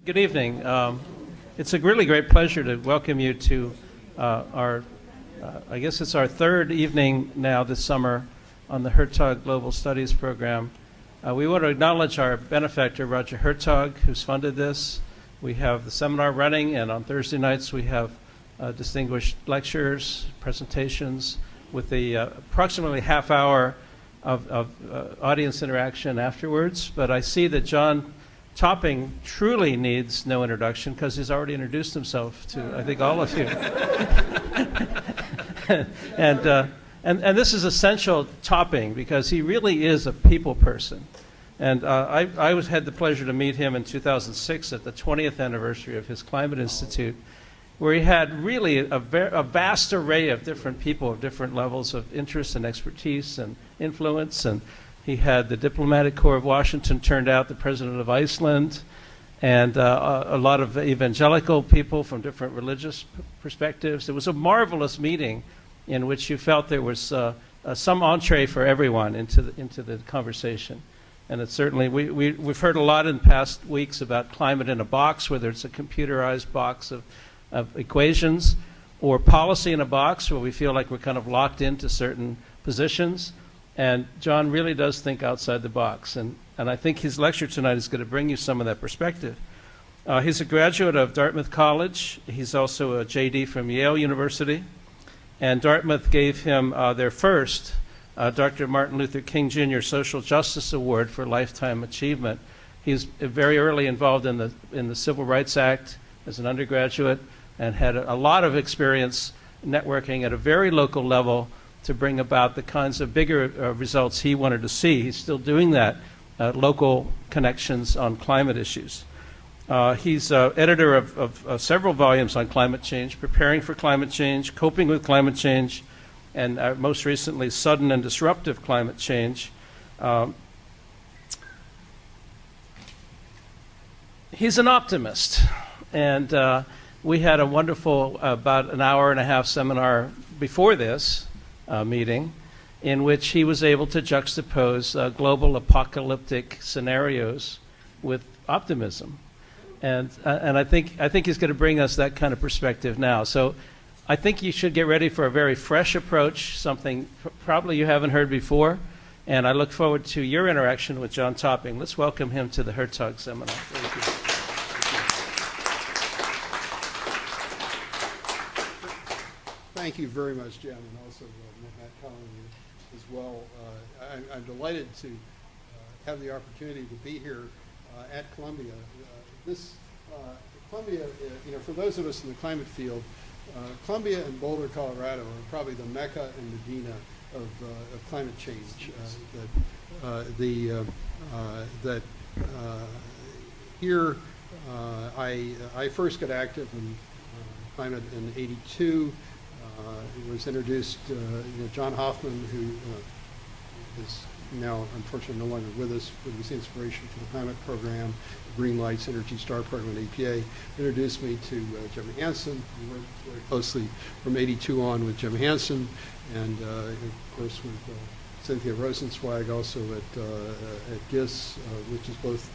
Good evening. It's a really great pleasure to welcome you to I guess it's our third evening now this summer on the Hertog Global Studies program. We want to acknowledge our benefactor, Roger Hertog, who's funded this. We have the seminar running, and on Thursday nights we have distinguished lectures, presentations, with the approximately half hour of audience interaction afterwards. But I see that John Topping truly needs no introduction because he's already introduced himself to, I think, all of you. and this is essential Topping because he really is a people person. And I had the pleasure to meet him in 2006 at the 20th anniversary of his Climate Institute, where he had really a vast array of different people of different levels of interest and expertise and influence. And he had the Diplomatic Corps of Washington turned out, the President of Iceland, and a lot of evangelical people from different religious perspectives. It was a marvelous meeting in which you felt there was some entree for everyone into the conversation. And it's certainly, we've heard a lot in past weeks about climate in a box, whether it's a computerized box of equations, or policy in a box where we feel like we're kind of locked into certain positions. And John really does think outside the box. And I think his lecture tonight is going to bring you some of that perspective. He's a graduate of Dartmouth College. He's also a JD from Yale University. And Dartmouth gave him their first Dr. Martin Luther King Jr. Social Justice Award for Lifetime Achievement. He's very early involved in the Civil Rights Act as an undergraduate and had a lot of experience networking at a very local level to bring about the kinds of bigger results he wanted to see. He's still doing that, local connections on climate issues. He's editor of several volumes on climate change, Preparing for Climate Change, Coping with Climate Change, and most recently, Sudden and Disruptive Climate Change. He's an optimist, and we had a wonderful, about an hour and a half seminar before this meeting, in which he was able to juxtapose global apocalyptic scenarios with optimism, and I think he's going to bring us that kind of perspective now. So I think you should get ready for a very fresh approach, something probably you haven't heard before, and I look forward to your interaction with John Topping. Let's welcome him to the Hertog seminar. Thank you. Thank you very much, Jen, and also Matt Collin as well. I'm delighted to have the opportunity to be here at Columbia. Columbia, for those of us in the climate field, Columbia and Boulder, Colorado are probably the Mecca and Medina of climate change. Here, I first got active in climate in '82. It was introduced, John Hoffman, who is now unfortunately no longer with us, but was the inspiration for the climate program, the Green Lights Energy Star program at EPA, introduced me to Jim Hansen. We worked very closely from '82 on with Jim Hansen, and of course with Cynthia Rosenzweig, also at GIS, which is both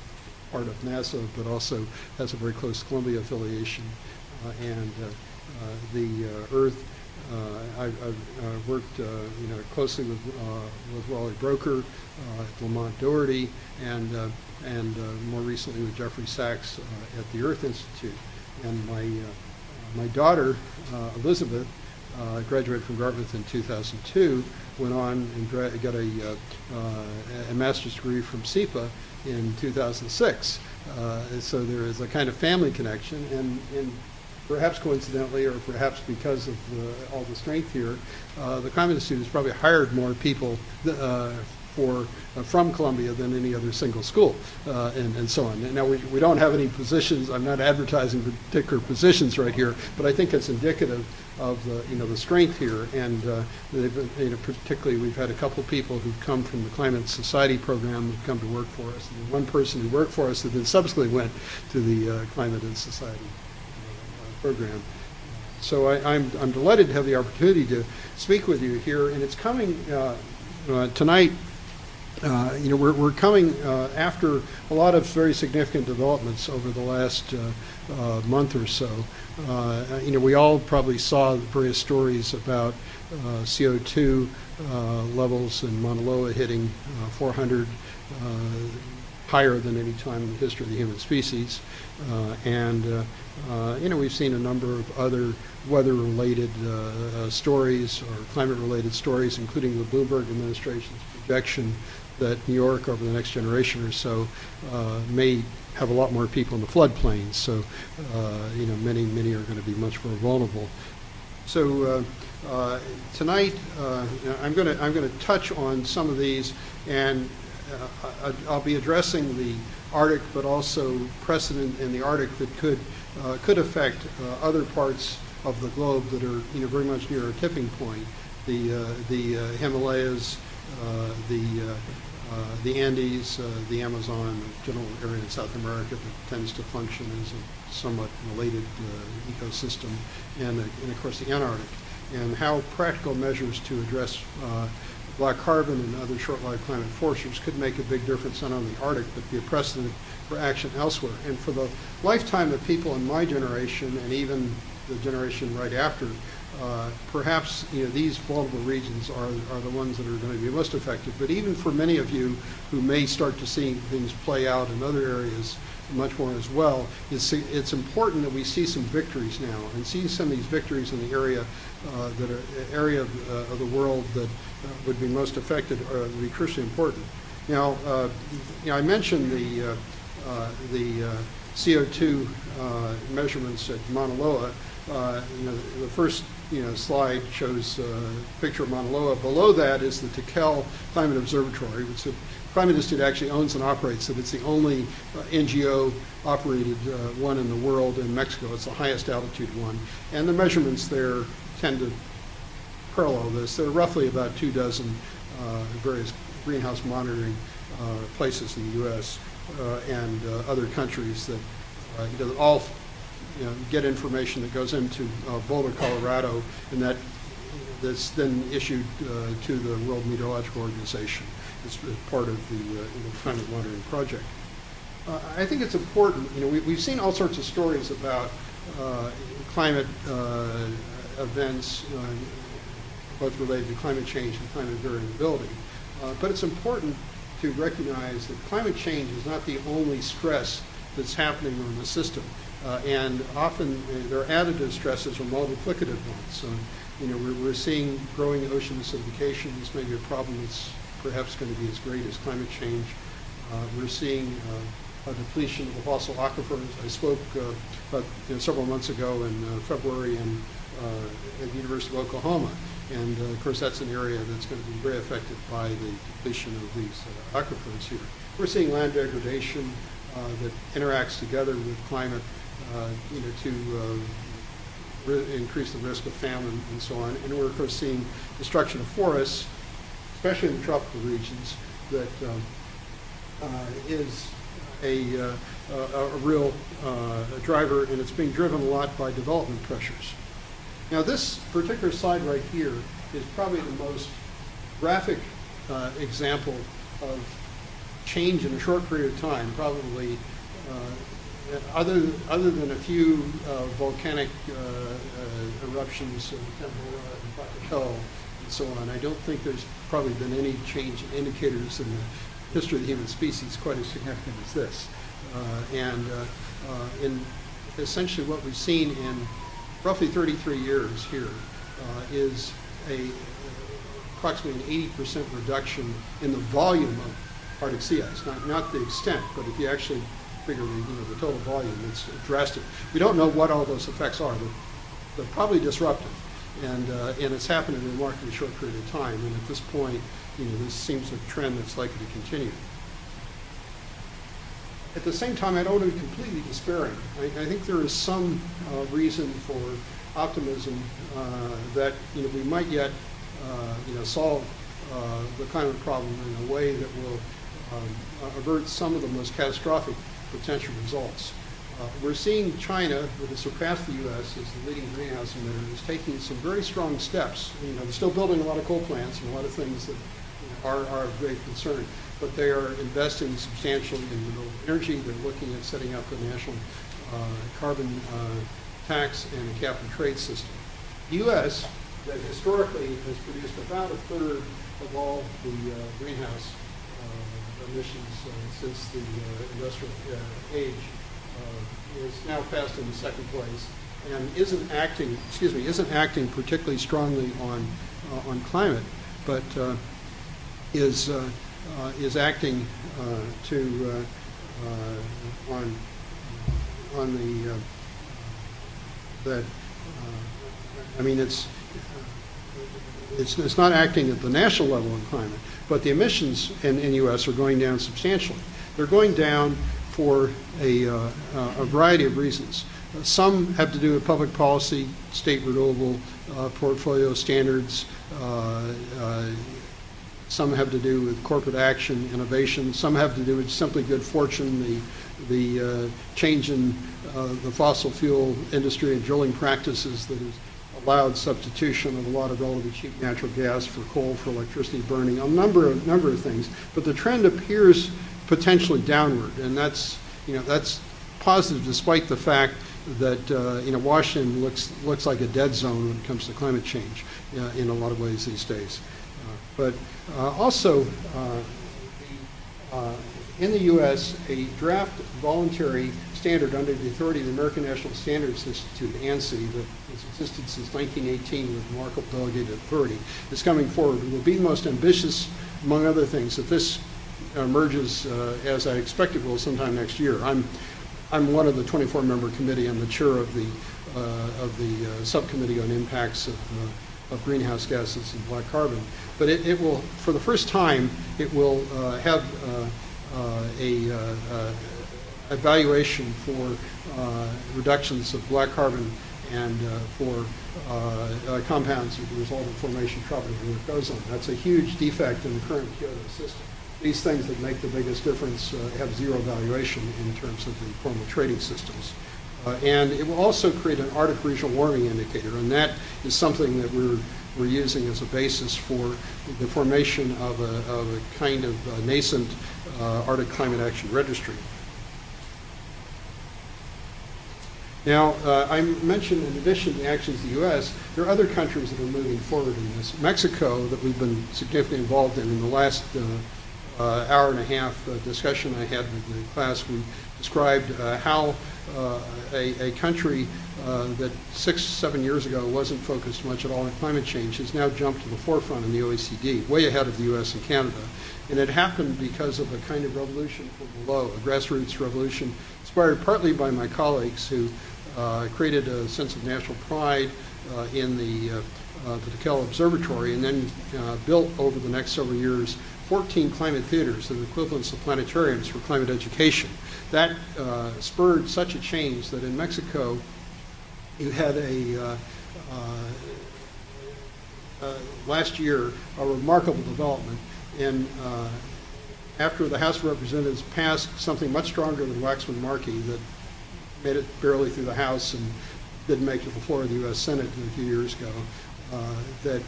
part of NASA, but also has a very close Columbia affiliation, and the Earth. I've worked closely with Wally Broker, Lamont Doherty, and more recently with Jeffrey Sachs at the Earth Institute. And my daughter Elizabeth graduated from Dartmouth in 2002. Went on and got a master's degree from SEPA in 2006. So there is a kind of family connection, and perhaps coincidentally, or perhaps because of all the strength here, the Climate Institute has probably hired more people from Columbia than any other single school, and so on. And now we don't have any positions. I'm not advertising particular positions right here, but I think it's indicative of the strength here. And particularly, we've had a couple people who've come from the Climate Society program who've come to work for us. And one person who worked for us that then subsequently went to the Climate and Society program. So I'm delighted to have the opportunity to speak with you here, and it's coming tonight. we're coming after a lot of very significant developments over the last month or so. We all probably saw various stories about CO2 levels in Mauna hitting 400, higher than any time in the history of the human species. We've seen a number of other weather-related stories or climate-related stories, including the Bloomberg administration's projection that New York over the next generation or so may have a lot more people in the floodplains. So, many are going to be much more vulnerable. So tonight, I'm going to touch on some of these, and I'll be addressing the Arctic, but also precedent in the Arctic that could affect other parts of the globe that are very much near a tipping point. The Himalayas, the Andes, the Amazon, the general area in South America that tends to function as a somewhat related ecosystem, and of course the Antarctic, and how practical measures to address black carbon and other short-lived climate forcers could make a big difference not only in the Arctic, but be a precedent for action elsewhere. And for the lifetime of people in my generation, and even the generation right after, perhaps these vulnerable regions are the ones that are going to be most affected. But even for many of you who may start to see things play out in other areas much more as well, it's important that we see some victories now, and see some of these victories in the area that are area of the world that would be most affected would be crucially important. Now, I mentioned the CO2 measurements at Manoa. The first slide shows a picture of Mauna. Below that is the Tekel Climate Observatory, which the Climate Institute actually owns and operates it. It's the only NGO-operated one in the world in Mexico. It's the highest altitude one. And the measurements there tend to parallel this. There are roughly about 24 various greenhouse monitoring places in the U.S. And other countries that all get information that goes into Boulder, Colorado, and that's then issued to the World Meteorological Organization as part of the climate monitoring project. I think it's important. We've seen all sorts of stories about climate events, both related to climate change and climate variability. But it's important to recognize that climate change is not the only stress that's happening on the system. And often there are additive stresses or multiplicative ones. So, we're seeing growing ocean acidification. This may be a problem that's perhaps going to be as great as climate change. We're seeing a depletion of the fossil aquifers. I spoke about several months ago in February at the University of Oklahoma. And of course, that's an area that's going to be very affected by the depletion of these aquifers here. We're seeing land degradation that interacts together with climate, to increase the risk of famine and so on. And we're of course seeing destruction of forests, especially in the tropical regions, that is a real driver, and it's being driven a lot by development pressures. Now, this particular slide right here is probably the most graphic example of change in a short period of time, probably other than a few volcanic eruptions in Tempora and Krakatoa and so on. I don't think there's probably been any change in indicators in the history of the human species quite as significant as this. In essentially what we've seen in roughly 33 years here is approximately an 80% reduction in the volume of Arctic sea ice, not the extent, but if you actually figure the total volume, it's drastic. We don't know what all those effects are, but they're probably disruptive, and it's happened in a remarkably short period of time. And at this point, this seems a trend that's likely to continue. At the same time, I don't want to be completely despairing. I think there is some reason for optimism that we might yet solve the climate problem in a way that will avert some of the most catastrophic potential results. We're seeing China, that has surpassed the U.S. as the leading greenhouse emitter, is taking some very strong steps. They're still building a lot of coal plants and a lot of things that are of great concern. But they are investing substantially in renewable energy. They're looking at setting up a national carbon tax and a cap and trade system. The U.S., that historically has produced about a third of all the greenhouse emissions since the industrial age, is now passed into second place and isn't acting particularly strongly on climate, but is acting on the that I mean it's not acting at the national level on climate, but the emissions in the U.S. are going down substantially. They're going down for a variety of reasons. Some have to do with public policy, state renewable portfolio standards. Some have to do with corporate action, innovation. Some have to do with simply good fortune, the change in the fossil fuel industry and drilling practices that has allowed substitution of a lot of relatively cheap natural gas for coal for electricity burning, a number of things. But the trend appears potentially downward, and that's positive, despite the fact that Washington looks like a dead zone when it comes to climate change in a lot of ways these days. But also, in the U.S., a draft voluntary standard under the authority of the American National Standards Institute, ANSI, that has existed since 1918 with remarkable delegated authority, is coming forward. It will be the most ambitious, among other things, if this emerges as I expect it will sometime next year. I'm one of the 24-member committee. I'm the chair of the subcommittee on impacts of greenhouse gases and black carbon. But it will, for the first time, it will have a evaluation for reductions of black carbon and for compounds as a result of formation of tropospheric ozone. That's a huge defect in the current Kyoto system. These things that make the biggest difference have zero valuation in terms of the formal trading systems. And it will also create an Arctic regional warming indicator, and that is something that we're using as a basis for the formation of a kind of nascent Arctic Climate Action Registry. Now, I mentioned in addition to the actions of the U.S., there are other countries that are moving forward in this. Mexico, that we've been significantly involved in the last hour and a half discussion I had with the class, we described how a country that 6-7 years ago wasn't focused much at all on climate change has now jumped to the forefront in the OECD, way ahead of the U.S. and Canada. And it happened because of a kind of revolution from below, a grassroots revolution inspired partly by my colleagues who created a sense of national pride in the Tekel Observatory, and then built over the next several years 14 climate theaters that are equivalents of planetariums for climate education. That spurred such a change that in Mexico you had last year a remarkable development. And after the House of Representatives passed something much stronger than Waxman-Markey that made it barely through the House and didn't make it to the floor of the U.S. Senate a few years ago, that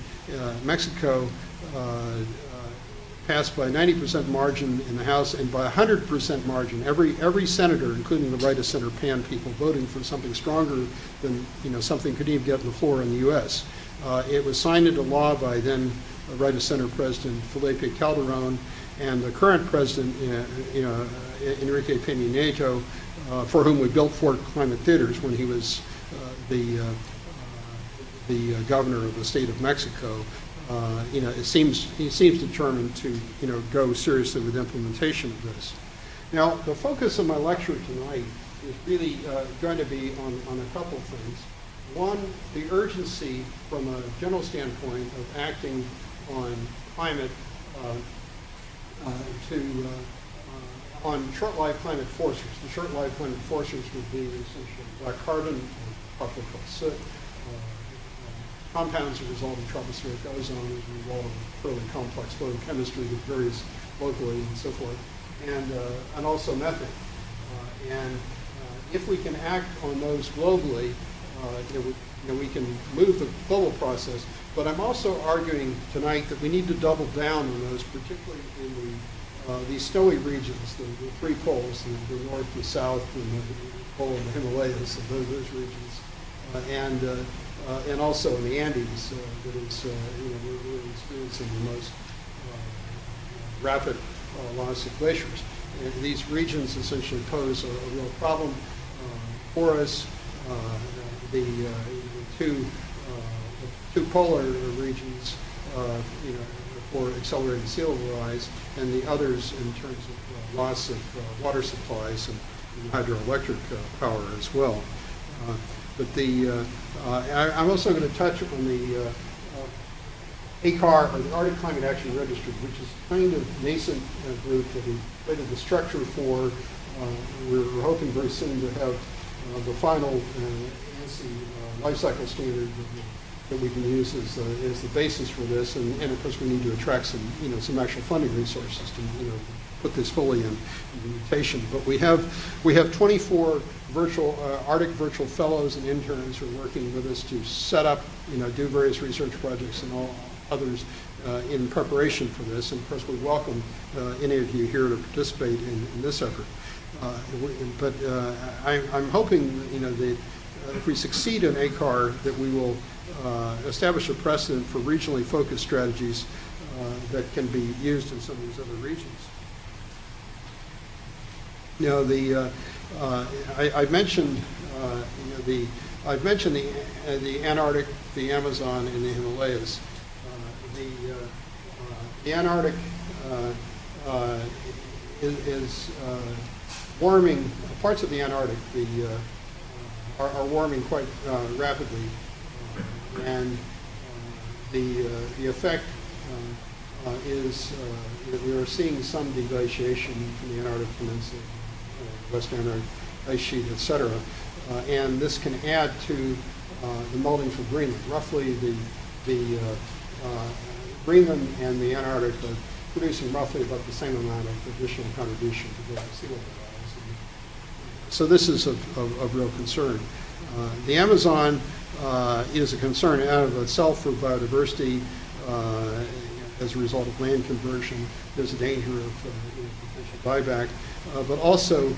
Mexico passed by a 90% margin in the House and by 100% margin. Every senator, including the right-of-center PAN people, voting for something stronger than something could even get on the floor in the U.S. It was signed into law by then right-of-center President Felipe Calderon and the current president, Enrique Peña Nieto, for whom we built 4 climate theaters when he was the governor of the state of Mexico. He seems determined to go seriously with implementation of this. Now, the focus of my lecture tonight is really going to be on a couple of things. One, the urgency from a general standpoint of acting on climate on short-lived climate forcers. The short-lived climate forcers would be essentially black carbon, partially called soot, compounds as a result of tropospheric ozone as a result of fairly complex photochemistry that varies locally and so forth, and also methane. And if we can act on those globally, we can move the global process. But I'm also arguing tonight that we need to double down on those, particularly in these snowy regions, the three poles, the north, the south, and the pole of the Himalayas, those regions, and also in the Andes, that is, we're experiencing the most rapid loss of glaciers. And these regions essentially pose a real problem for us. The two polar regions, for accelerated sea level rise, and the others in terms of loss of water supplies and hydroelectric power as well. But I'm also going to touch on the ACAR, or the Arctic Climate Action Registry, which is kind of nascent group that we created the structure for. We're hoping very soon to have the final ANSI life cycle standard that we can use as the basis for this, and of course we need to attract some actual funding resources to put this fully in implementation. But we have 24 virtual Arctic virtual fellows and interns who are working with us to set up, do various research projects and all others in preparation for this. And of course we welcome any of you here to participate in this effort. I'm hoping that if we succeed in ACAR, that we will establish a precedent for regionally focused strategies that can be used in some of these other regions. I've mentioned the Antarctic, the Amazon, and the Himalayas. The Antarctic is warming. Parts of the Antarctic are warming quite rapidly, and the effect is that we are seeing some deglaciation from the Antarctic Peninsula, West Antarctic ice sheet, etc. And this can add to the melting from Greenland. Roughly, the Greenland and the Antarctic are producing roughly about the same amount of additional contribution to global sea level rise. So this is of real concern. The Amazon is a concern out of itself for biodiversity as a result of land conversion. There's a danger of potential buyback, but also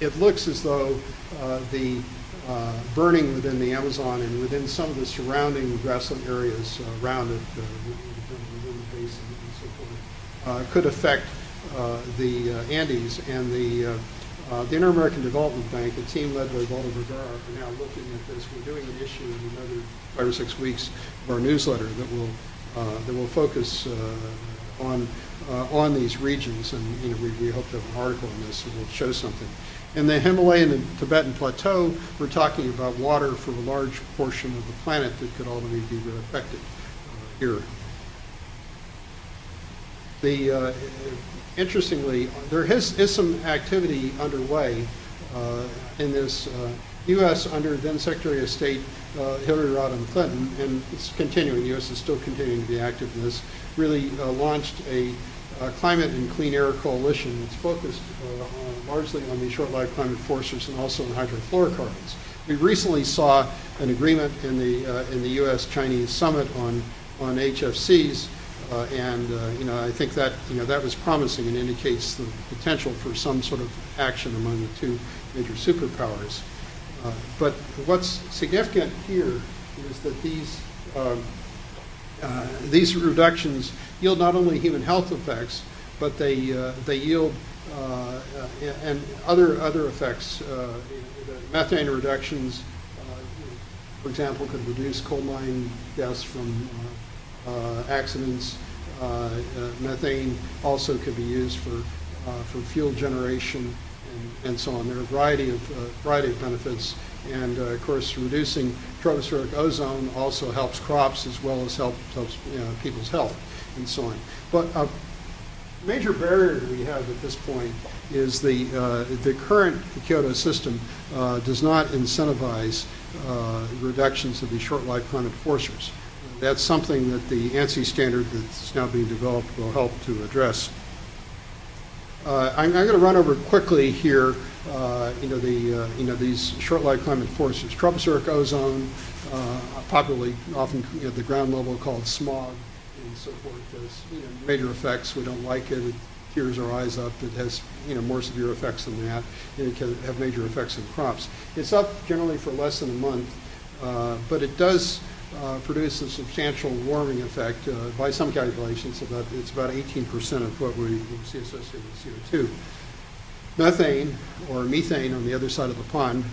it looks as though the burning within the Amazon and within some of the surrounding grassland areas around it, within the basin and so forth, could affect the Andes. And the Inter-American Development Bank, a team led by Walter Vergara, are now looking at this. We're doing an issue in another 5 or 6 weeks of our newsletter that will focus on these regions, and we hope to have an article on this that will show something. In the Himalayan and Tibetan Plateau, we're talking about water for a large portion of the planet that could ultimately be affected here. Interestingly, there is some activity underway in this U.S. under then Secretary of State Hillary Rodham Clinton, and it's continuing. The U.S. is still continuing to be active in this. Really launched a climate and clean air coalition that's focused largely on the short-lived climate forcers and also on hydrofluorocarbons. We recently saw an agreement in the U.S.-Chinese summit on HFCs. I think that that was promising and indicates the potential for some sort of action among the two major superpowers. But what's significant here is that these reductions yield not only human health effects, but they yield and other effects. Methane reductions, for example, could reduce coal mine deaths from accidents. Methane also could be used for fuel generation and so on. There are a variety of benefits, and of course, reducing tropospheric ozone also helps crops as well as helps people's health and so on. But a major barrier we have at this point is the current Kyoto system does not incentivize reductions of the short-lived climate forcers. That's something that the ANSI standard that's now being developed will help to address. I'm going to run over quickly here, these short-lived climate forces. Tropospheric ozone, popularly often at the ground level called smog and so forth, has major effects. We don't like it. It tears our eyes up. It has more severe effects than that. It can have major effects on crops. It's up generally for less than a month, but it does produce a substantial warming effect. By some calculations, it's about 18% of what we see associated with CO2. Methane, or methane on the other side of the pond,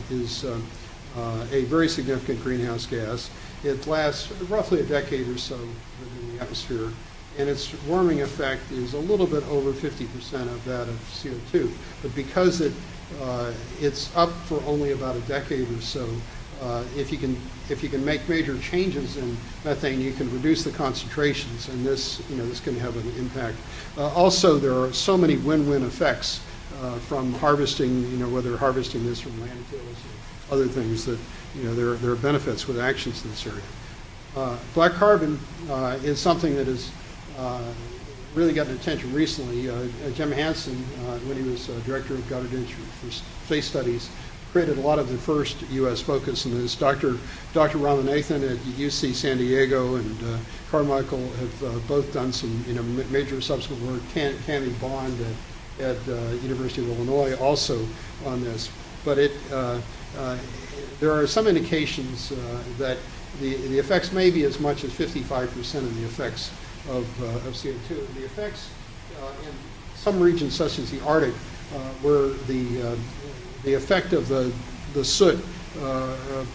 is a very significant greenhouse gas. It lasts roughly a decade or so within the atmosphere, and its warming effect is a little bit over 50% of that of CO2. But because it's up for only about a decade or so, if you can make major changes in methane, you can reduce the concentrations, and this can have an impact. Also, there are so many win-win effects from harvesting, whether harvesting this from landfills or other things, that there are benefits with actions in this area. Black carbon is something that has really gotten attention recently. Jim Hansen, when he was director of Goddard Institute for Space Studies, created a lot of the first U.S. focus on this. Dr. Ramanathan at UC San Diego and Carmichael have both done some major subsequent work. Tammy Bond at University of Illinois also on this. But there are some indications that the effects may be as much as 55% of the effects of CO2. The effects in some regions, such as the Arctic, where the effect of the soot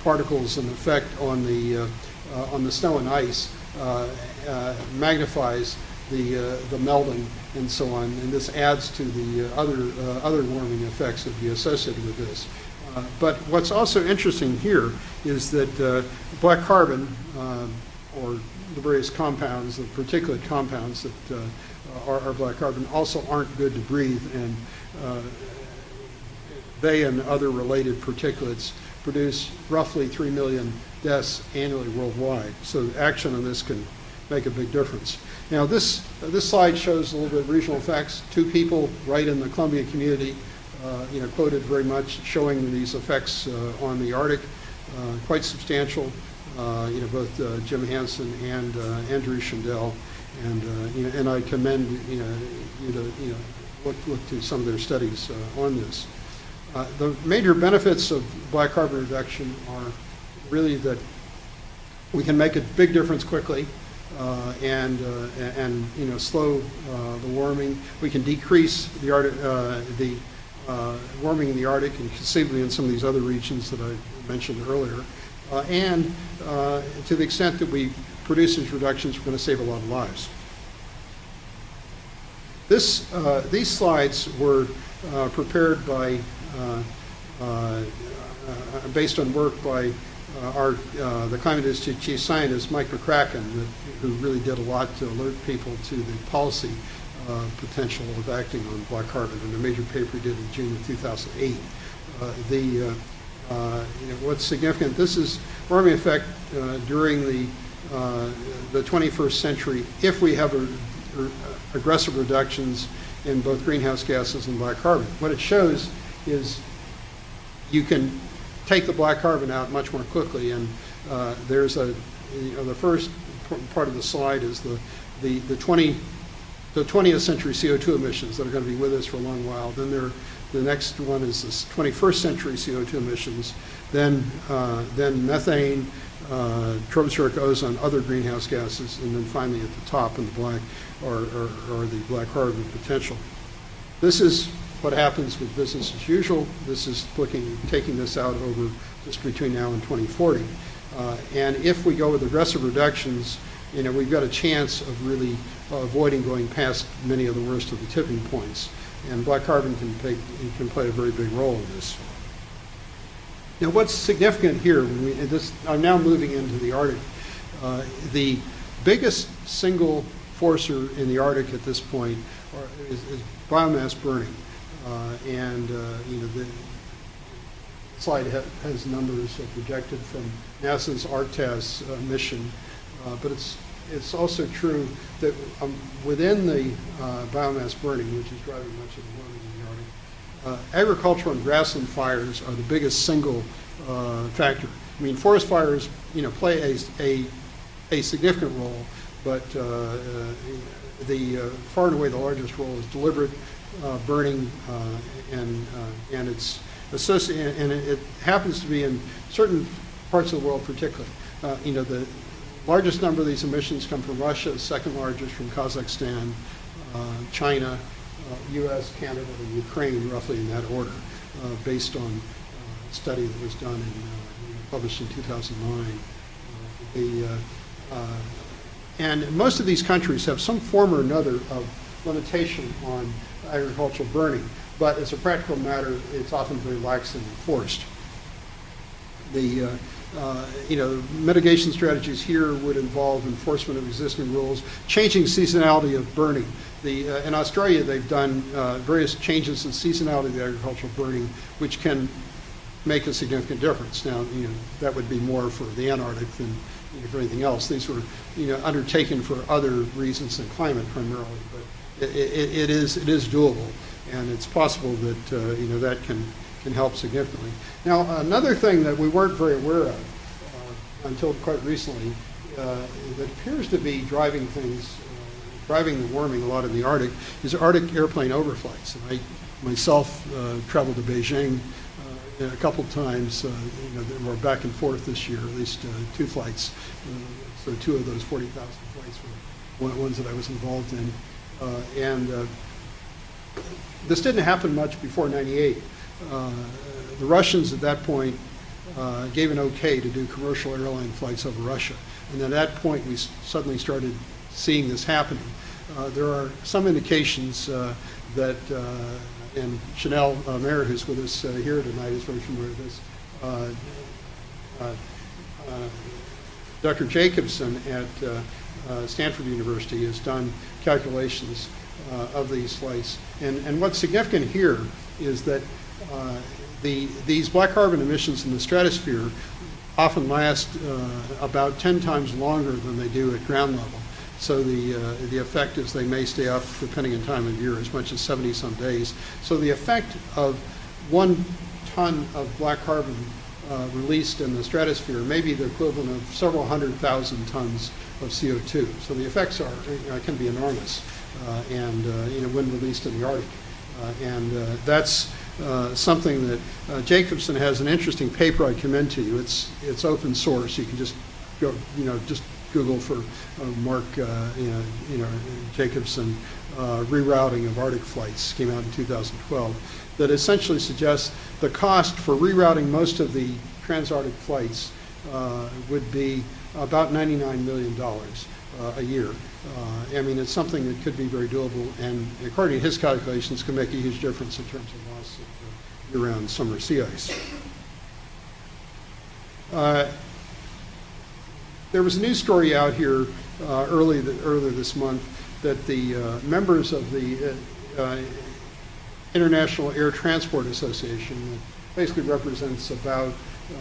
particles and effect on the snow and ice magnifies the melting and so on, and this adds to the other warming effects that be associated with this. But what's also interesting here is that black carbon, or the various compounds, the particulate compounds that are black carbon, also aren't good to breathe, and they and other related particulates produce roughly 3 million deaths annually worldwide. So action on this can make a big difference. Now this slide shows a little bit of regional effects. 2 people right in the Columbia community, quoted very much, showing these effects on the Arctic, quite substantial. Both Jim Hansen and Andrew Schindel, and I commend you to look to some of their studies on this. The major benefits of black carbon reduction are really that we can make a big difference quickly, and slow the warming. We can decrease the warming in the Arctic, and conceivably in some of these other regions that I mentioned earlier. And to the extent that we produce these reductions, we're going to save a lot of lives. These slides were prepared by, based on work by the Climate Institute chief scientist, Mike McCracken, who really did a lot to alert people to the policy potential of acting on black carbon, in a major paper he did in June of 2008. What's significant, this is warming effect during the 21st century if we have aggressive reductions in both greenhouse gases and black carbon. What it shows is you can take the black carbon out much more quickly, and there's the first part of the slide is the 20th century CO2 emissions that are going to be with us for a long while. Then the next one is this 21st century CO2 emissions, then methane, tropospheric ozone, other greenhouse gases, and then finally at the top in the black, or the black carbon potential. This is what happens with business as usual. This is taking this out over just between now and 2040. And if we go with aggressive reductions, we've got a chance of really avoiding going past many of the worst of the tipping points. And black carbon can play a very big role in this. Now, what's significant here, I'm now moving into the Arctic. The biggest single forcer in the Arctic at this point is biomass burning. The slide has numbers projected from NASA's ARCTAS mission, but it's it's also true that within the biomass burning, which is driving much of the warming in the Arctic, agricultural and grassland fires are the biggest single factor. I mean, forest fires, play a significant role, but the far and away the largest role is deliberate burning, and it's associated, and it happens to be in certain parts of the world particularly. The largest number of these emissions come from Russia, the second largest from Kazakhstan, China, U.S., Canada, and Ukraine, roughly in that order, based on a study that was done published in 2009. And most of these countries have some form or another of limitation on agricultural burning, but as a practical matter, it's often very laxly enforced. The mitigation strategies here would involve enforcement of existing rules, changing seasonality of burning. In Australia, they've done various changes in seasonality of the agricultural burning, which can make a significant difference. Now, that would be more for the Antarctic than for anything else. These were, undertaken for other reasons than climate primarily, but it is doable, and it's possible that that can help significantly. Now, another thing that we weren't very aware of until quite recently that appears to be driving the warming a lot in the Arctic is Arctic airplane overflights. And I myself traveled to Beijing a couple of times. We're back and forth this year, at least 2 flights. So 2 of those 40,000 flights were ones that I was involved in. This didn't happen much before '98. The Russians at that point gave an okay to do commercial airline flights over Russia. And at that point, we suddenly started seeing this happening. There are some indications that, and Chanel Mayer, who's with us here tonight, is very familiar with this. Dr. Jacobson at Stanford University has done calculations of these flights. And what's significant here is that these black carbon emissions in the stratosphere often last about 10 times longer than they do at ground level. So the effect is they may stay up, depending on time of year, as much as 70-some days. So the effect of 1 ton of black carbon released in the stratosphere may be the equivalent of several 100,000 tons of CO2. So the effects can be enormous, and when released in the Arctic. That's something that Jacobson has an interesting paper I commend to you. It's open source. You can just go, just Google for Mark, Jacobson rerouting of Arctic flights. Came out in 2012. That essentially suggests the cost for rerouting most of the trans-Arctic flights would be about $99 million a year. I mean, it's something that could be very doable, and according to his calculations, can make a huge difference in terms of loss of year-round summer sea ice. There was a news story out here earlier this month that the members of the International Air Transport Association, that basically represents about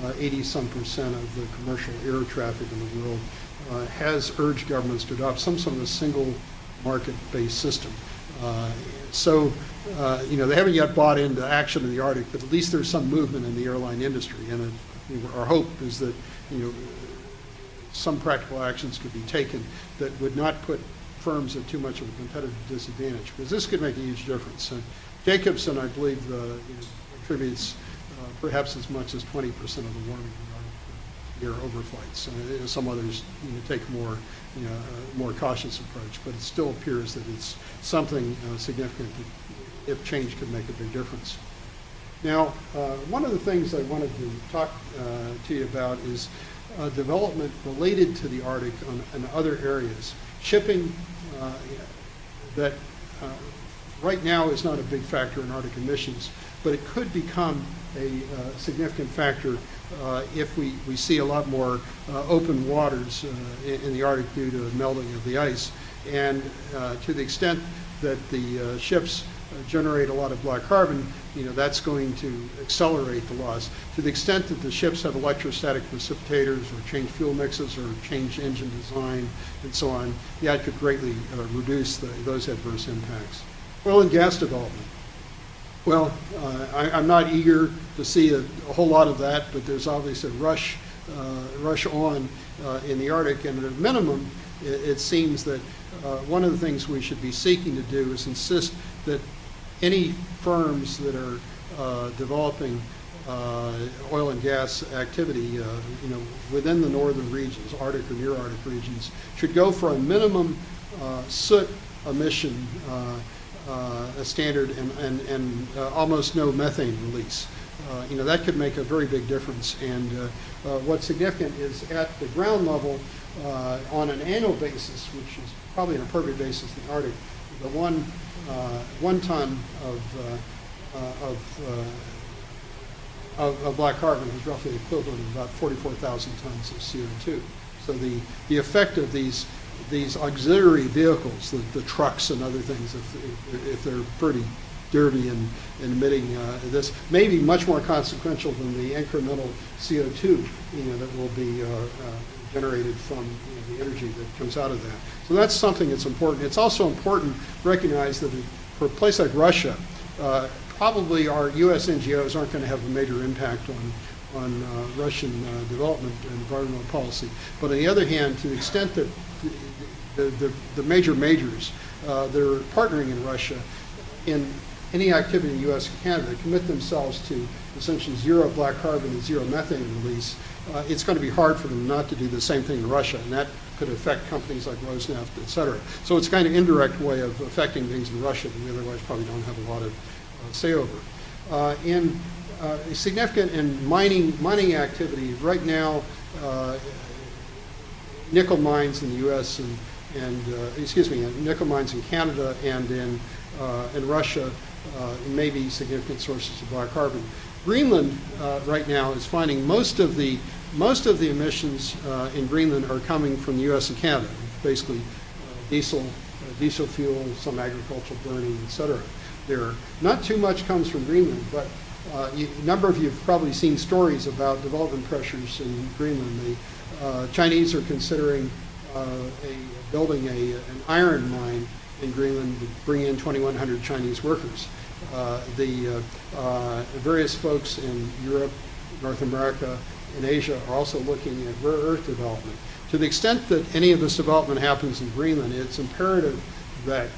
80-some% of the commercial air traffic in the world, has urged governments to adopt some sort of a single market-based system. They haven't yet bought into action in the Arctic, but at least there's some movement in the airline industry. And our hope is that some practical actions could be taken that would not put firms at too much of a competitive disadvantage, because this could make a huge difference. Jacobson, I believe, attributes perhaps as much as 20% of the warming in the Arctic air overflights. Some others take a more cautious approach, but it still appears that it's something significant that, if change, could make a big difference. Now, one of the things I wanted to talk to you about is development related to the Arctic in other areas. Shipping that right now is not a big factor in Arctic emissions, but it could become a significant factor if we see a lot more open waters in the Arctic due to melting of the ice. And to the extent that the ships generate a lot of black carbon, that's going to accelerate the loss. To the extent that the ships have electrostatic precipitators or change fuel mixes or change engine design and so on, it could greatly reduce those adverse impacts. Oil and gas development. Well, I'm not eager to see a whole lot of that, but there's obviously a rush on in the Arctic, and at a minimum, it seems that one of the things we should be seeking to do is insist that any firms that are developing oil and gas activity, within the northern regions, Arctic or near Arctic regions, should go for a minimum soot emission standard and almost no methane release. That could make a very big difference. And what's significant is at the ground level, on an annual basis, which is probably an appropriate basis in the Arctic, the one ton of black carbon is roughly equivalent of about 44,000 tons of CO2. So the effect of these auxiliary vehicles, the trucks and other things, if they're pretty dirty and emitting this, may be much more consequential than the incremental CO2 that will be generated from the energy that comes out of that. So that's something that's important. It's also important to recognize that for a place like Russia, probably our U.S. NGOs aren't going to have a major impact on Russian development and environmental policy. But on the other hand, to the extent that the major majors that are partnering in Russia in any activity in the U.S. and Canada commit themselves to essentially zero black carbon and zero methane release, it's going to be hard for them not to do the same thing in Russia, and that could affect companies like Rosneft, et cetera. So it's kind of indirect way of affecting things in Russia that we otherwise probably don't have a lot of say over. Significant in mining activity right now, nickel mines in the U.S. and nickel mines in Canada and in Russia may be significant sources of black carbon. Greenland right now is finding most of the emissions in Greenland are coming from the U.S. and Canada, basically diesel fuel, some agricultural burning, et cetera. Not too much comes from Greenland, but a number of you have probably seen stories about development pressures in Greenland. The Chinese are considering building an iron mine in Greenland to bring in 2,100 Chinese workers. The various folks in Europe, North America, and Asia are also looking at rare earth development. To the extent that any of this development happens in Greenland, it's imperative that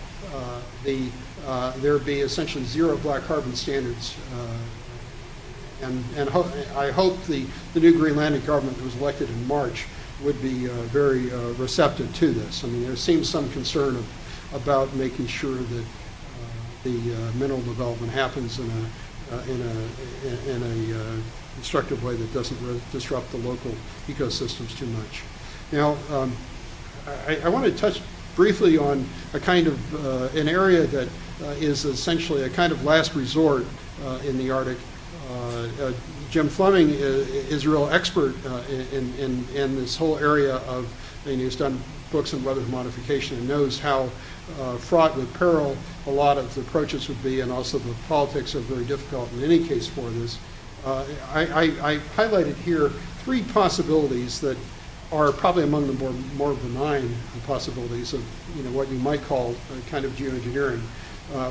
there be essentially zero black carbon standards. I hope the new Greenlandic government that was elected in March would be very receptive to this. I mean, there seems some concern about making sure that the mineral development happens in a constructive way that doesn't disrupt the local ecosystems too much. Now, I want to touch briefly on a kind of an area that is essentially a kind of last resort in the Arctic. Jim Fleming is a real expert in this whole area of, he's done books on weather modification and knows how fraught with peril a lot of the approaches would be, and also the politics are very difficult in any case for this. I highlighted here three possibilities that are probably among the more benign possibilities of what you might call a kind of geoengineering.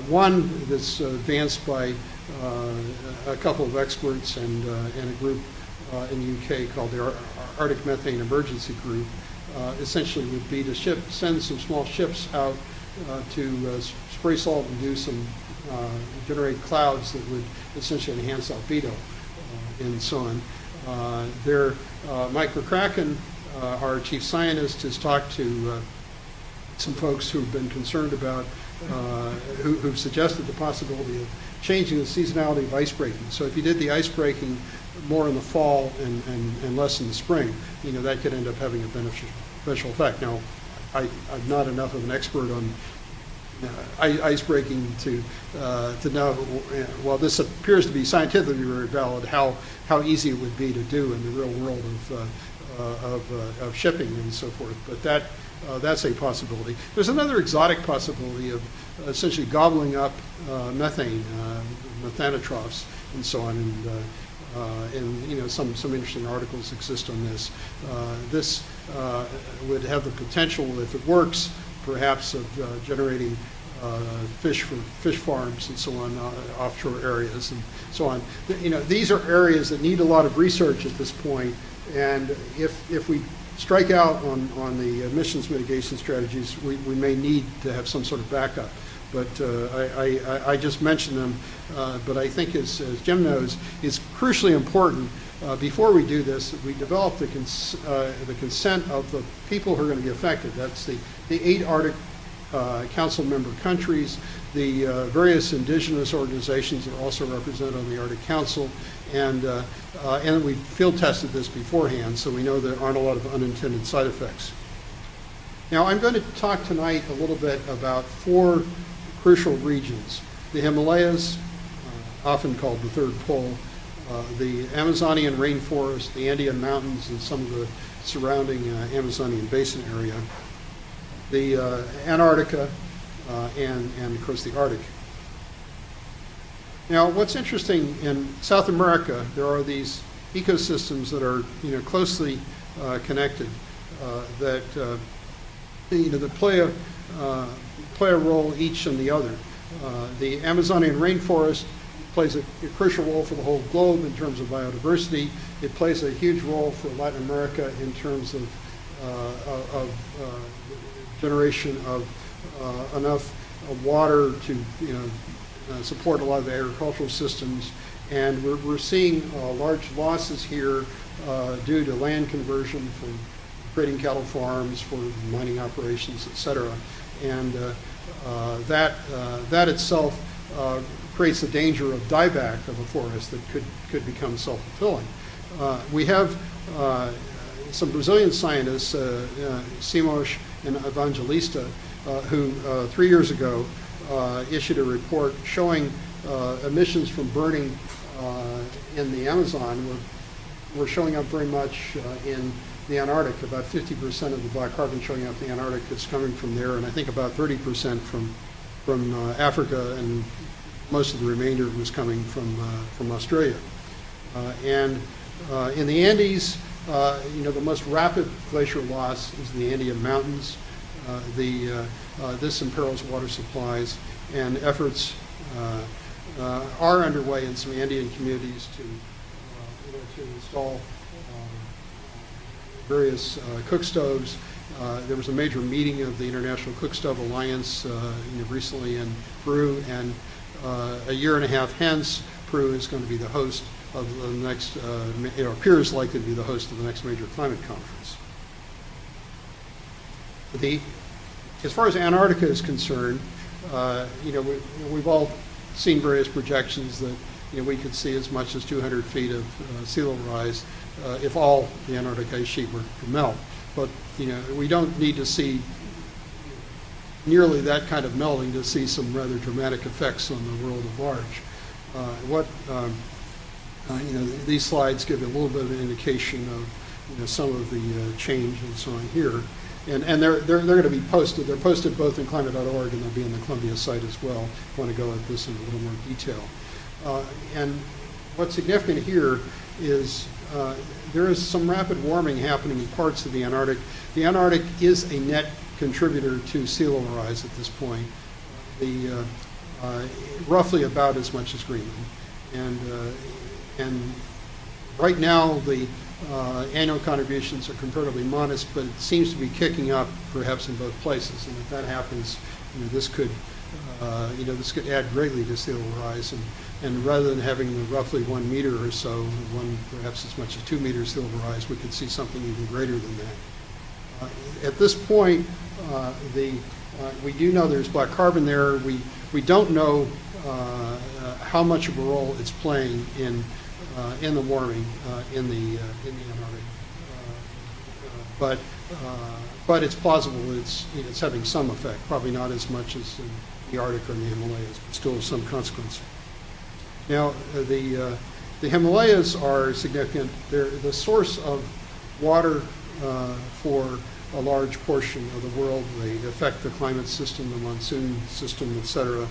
One that's advanced by a couple of experts and a group in the UK called the Arctic Methane Emergency Group, essentially would be to send some small ships out to spray salt and do some generate clouds that would essentially enhance albedo and so on. Mike McCracken, our chief scientist, has talked to some folks who've been concerned about, who've suggested the possibility of changing the seasonality of ice breaking. So if you did the ice breaking more in the fall and less in the spring, that could end up having a beneficial effect. Now, I'm not enough of an expert on ice breaking to know, while this appears to be scientifically very valid, how easy it would be to do in the real world of shipping and so forth. But that's a possibility. There's another exotic possibility of essentially gobbling up methane, methanotrophs, and so on. And some interesting articles exist on this. This would have the potential, if it works, perhaps of generating fish for fish farms and so on, offshore areas and so on. These are areas that need a lot of research at this point, and if we strike out on the emissions mitigation strategies, we may need to have some sort of backup. But I just mentioned them, but I think as Jim knows, it's crucially important before we do this, we develop the consent of the people who are going to be affected. That's the 8 Arctic Council member countries, the various indigenous organizations that are also represented on the Arctic Council, and we field tested this beforehand, so we know there aren't a lot of unintended side effects. Now, I'm going to talk tonight a little bit about 4 crucial regions: the Himalayas, often called the third pole, the Amazonian rainforest, the Andean mountains, and some of the surrounding Amazonian basin area, the Antarctica, and of course the Arctic. Now, what's interesting in South America, there are these ecosystems that are closely connected that play a role each in the other. The Amazonian rainforest plays a crucial role for the whole globe in terms of biodiversity. It plays a huge role for Latin America in terms of generation of enough water to support a lot of the agricultural systems. And we're seeing large losses here due to land conversion from creating cattle farms for mining operations, et cetera. And that itself creates the danger of dieback of a forest that could become self-fulfilling. We have some Brazilian scientists, Simões and Evangelista, who 3 years ago issued a report showing emissions from burning in the Amazon were showing up very much in the Antarctic. About 50% of the black carbon showing up in the Antarctic is coming from there, and I think about 30% from Africa, and most of the remainder was coming from Australia. And in the Andes, the most rapid glacial loss is the Andean mountains. This imperils water supplies, and efforts are underway in some Andean communities to install various cook stoves. There was a major meeting of the International Cook Stove Alliance recently in Peru, and a year and a half hence, Peru is going to be the host of the next, appears likely to be the host of the next major climate conference. As far as Antarctica is concerned, we've all seen various projections that we could see as much as 200 feet of sea level rise if all the Antarctic ice sheet were to melt. But we don't need to see nearly that kind of melting to see some rather dramatic effects on the world at large. These slides give a little bit of an indication of some of the change and so on here. And they're going to be posted. They're posted both in climate.org, and they'll be on the Columbia site as well. If you want to go at this in a little more detail. And what's significant here is there is some rapid warming happening in parts of the Antarctic. The Antarctic is a net contributor to sea level rise at this point, roughly about as much as Greenland. And right now the annual contributions are comparatively modest, but it seems to be kicking up perhaps in both places. And if that happens, this could add greatly to sea level rise. And rather than having the roughly 1 meter or so, perhaps as much as 2 meters sea level rise, we could see something even greater than that. At this point, we do know there's black carbon there. We don't know how much of a role it's playing in the warming in the Antarctic. But But it's plausible that it's having some effect, probably not as much as in the Arctic or in the Himalayas, but still some consequence. Now, the Himalayas are significant. They're the source of water for a large portion of the world. They affect the climate system, the monsoon system, et cetera.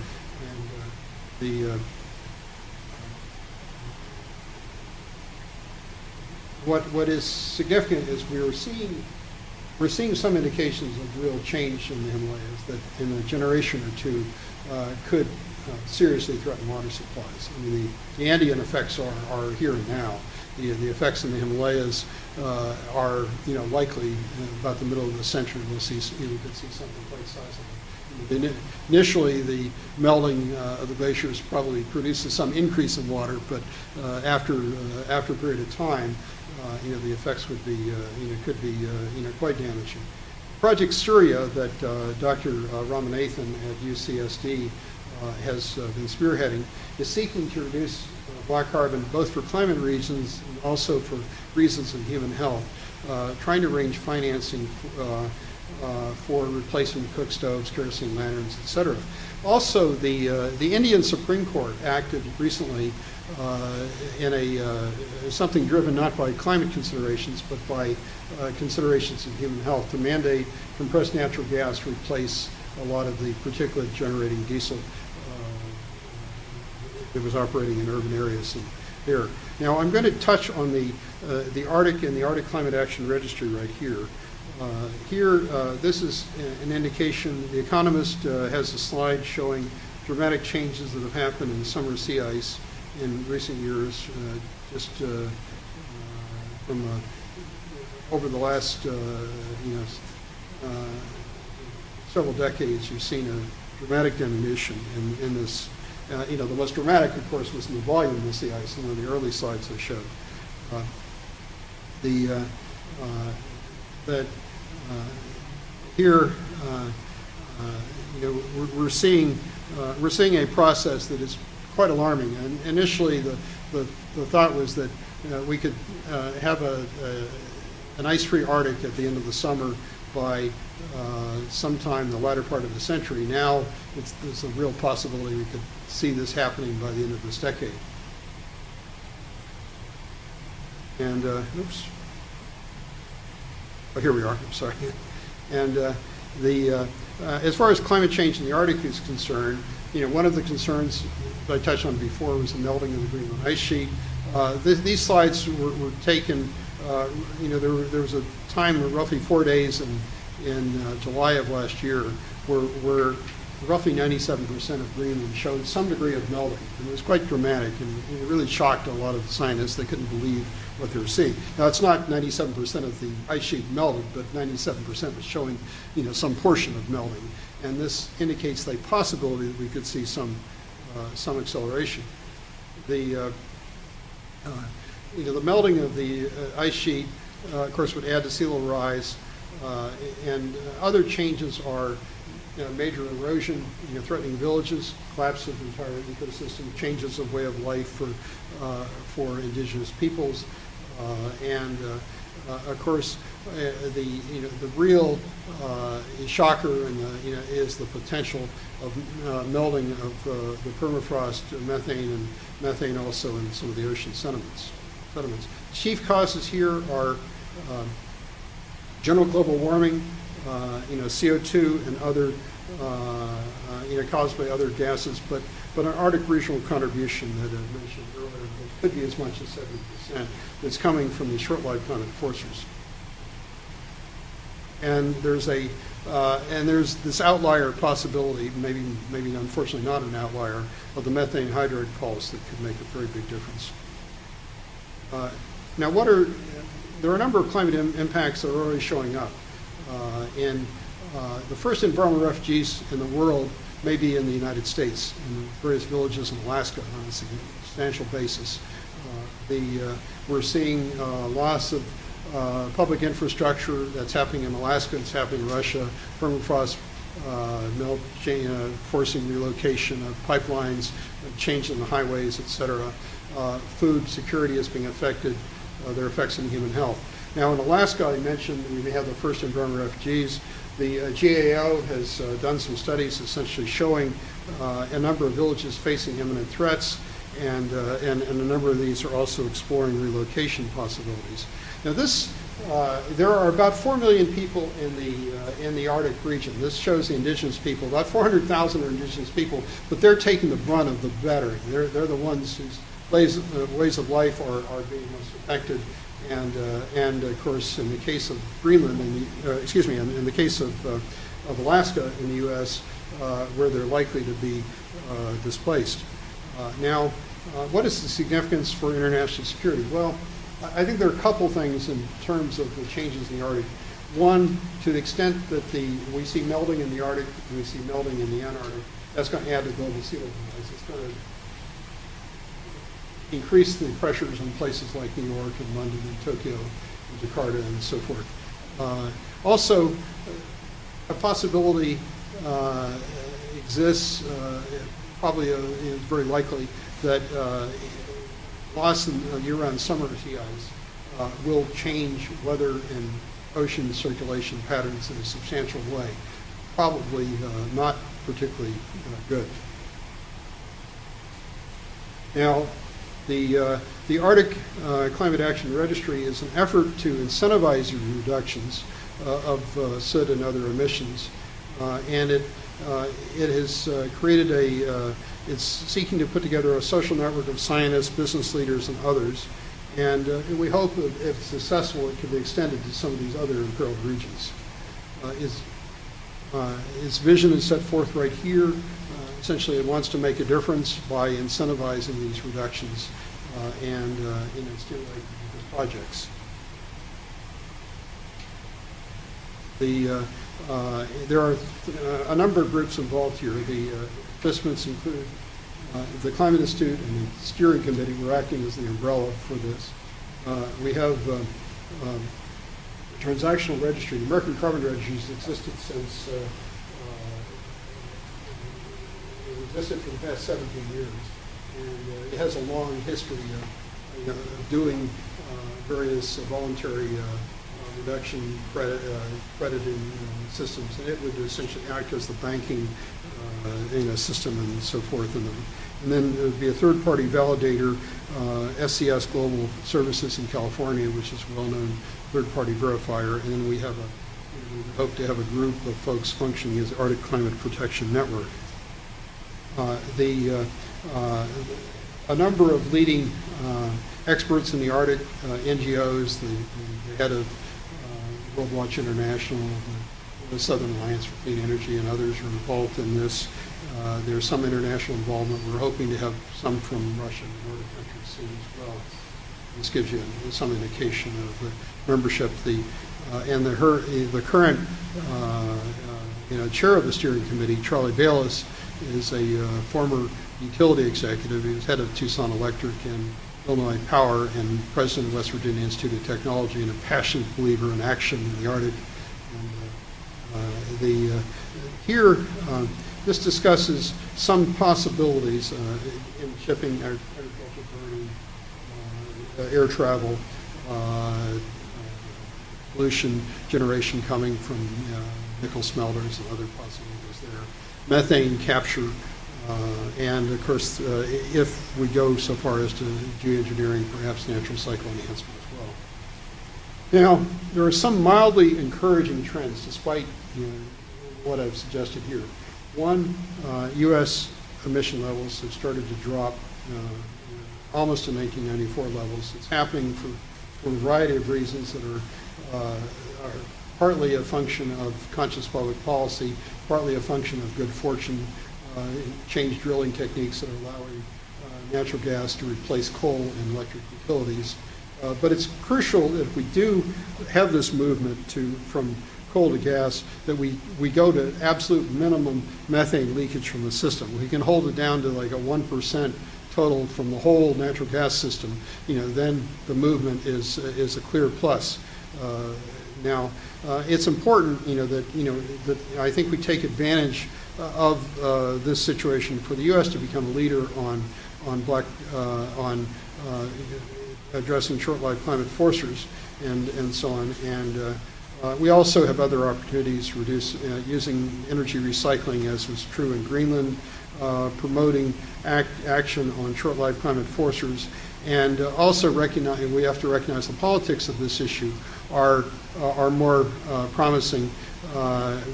And what is significant is we're seeing some indications of real change in the Himalayas that in a generation or two could seriously threaten water supplies. I mean, the Andean effects are here and now. The effects in the Himalayas are, likely about the middle of the century we could see something quite sizable. Initially, the melting of the glaciers probably produces some increase in water, but after a period of time, the effects would be, could be, quite damaging. Project Surya that Dr. Ramanathan at UCSD has been spearheading is seeking to reduce black carbon both for climate reasons and also for reasons of human health, trying to arrange financing for replacement cook stoves, kerosene lanterns, et cetera. Also, the Indian Supreme Court acted recently in something driven not by climate considerations, but by considerations of human health to mandate compressed natural gas to replace a lot of the particulate generating diesel that was operating in urban areas there. Now, I'm going to touch on the Arctic and the Arctic Climate Action Registry right here. This is an indication. The Economist has a slide showing dramatic changes that have happened in summer sea ice in recent years, from over the last several decades. You've seen a dramatic diminution in this. The most dramatic, of course, was in the volume of the sea ice, in one of the early slides I showed. Here, we're seeing a process that is quite alarming. And initially, the thought was that we could have an ice-free Arctic at the end of the summer by sometime in the latter part of the century. Now, there's a real possibility we could see this happening by the end of this decade. And, oops. Oh, here we are, I'm sorry. And as far as climate change in the Arctic is concerned, one of the concerns that I touched on before was the melting of the Greenland ice sheet. These slides were taken, there was a time, roughly 4 days in July of last year, where roughly 97% of Greenland showed some degree of melting. And it was quite dramatic, and it really shocked a lot of the scientists. They couldn't believe what they were seeing. Now, it's not 97% of the ice sheet melted, but 97% was showing, some portion of melting. And this indicates the possibility that we could see some acceleration. The melting of the ice sheet, of course, would add to sea level rise, and other changes are major erosion, threatening villages, collapse of the entire ecosystem, changes of way of life for indigenous peoples, and of course, the real shocker is the potential of melting of the permafrost, methane, and methane also in some of the ocean sediments. Chief causes here are general global warming, CO2 and other, caused by other gases, but an Arctic regional contribution that I mentioned earlier could be as much as 70% that's coming from the short-lived climate forcers. And there's this outlier possibility, maybe unfortunately not an outlier, of the methane hydride pulse that could make a very big difference. Now, there are a number of climate impacts that are already showing up. The first environmental refugees in the world may be in the United States, in various villages in Alaska on a substantial basis. We're seeing loss of public infrastructure that's happening in Alaska, it's happening in Russia, permafrost melt, forcing relocation of pipelines, change in the highways, et cetera. Food security is being affected, their effects on human health. Now, in Alaska, I mentioned we may have the first environmental refugees. The GAO has done some studies essentially showing a number of villages facing imminent threats, and a number of these are also exploring relocation possibilities. Now, there are about 4 million people in the Arctic region. This shows the indigenous people. About 400,000 are indigenous people, but they're taking the brunt of the battering. They're the ones whose ways of life are being most affected. And of course, in the case of Greenland, in the case of Alaska in the U.S., where they're likely to be displaced. Now, what is the significance for international security? Well, I think there are a couple things in terms of the changes in the Arctic. One, to the extent that we see melting in the Arctic, and we see melting in the Antarctic, that's going to add to global sea level rise. It's going to increase the pressures on places like New York and London and Tokyo and Jakarta and so forth. Also, a possibility exists, probably is very likely, that loss in year-round summer sea ice will change weather and ocean circulation patterns in a substantial way. Probably not particularly good. Now, the Arctic Climate Action Registry is an effort to incentivize reductions of soot and other emissions, and it has created it's seeking to put together a social network of scientists, business leaders, and others, and we hope that if successful, it can be extended to some of these other imperiled regions. Its vision is set forth right here. Essentially, it wants to make a difference by incentivizing these reductions and stimulating the projects. There are a number of groups involved here. The participants include the Climate Institute and the Steering Committee. We're acting as the umbrella for this. We have Transactional Registry. The American Carbon Registry has existed since for the past 17 years, and it has a long history of doing various voluntary reduction crediting systems, and it would essentially act as the banking system and so forth. And then there would be a third-party validator, SCS Global Services in California, which is a well-known third-party verifier, and then we hope to have a group of folks functioning as the Arctic Climate Protection Network. A number of leading experts in the Arctic, NGOs, the head of World Watch International, the Southern Alliance for Clean Energy, and others are involved in this. There's some international involvement. We're hoping to have some from Russia and other countries soon as well. This gives you some indication of the membership. The current chair of the steering committee, Charlie Bayless, is a former utility executive. He was head of Tucson Electric and Illinois Power and president of West Virginia Institute of Technology, and a passionate believer in action in the Arctic. And this discusses some possibilities in shipping, agriculture, burning, air travel, pollution generation coming from nickel smelters and other possibilities there, methane capture, and of course, if we go so far as to geoengineering, perhaps natural cycle enhancement as well. Now, there are some mildly encouraging trends, despite what I've suggested here. One, U.S. emission levels have started to drop almost to 1994 levels. It's happening for a variety of reasons that are partly a function of conscious public policy, partly a function of good fortune, changed drilling techniques that are allowing natural gas to replace coal and electric utilities. But it's crucial that if we do have this movement from coal to gas, that we go to absolute minimum methane leakage from the system. We can hold it down to like a 1% total from the whole natural gas system. Then the movement is a clear plus. Now, it's important, that I think we take advantage of this situation for the U.S. to become a leader on addressing short-lived climate forcers. and so on. And we also have other opportunities to reduce using energy recycling, as was true in Greenland, promoting action on short-lived climate forcers, and also we have to recognize the politics of this issue are more promising,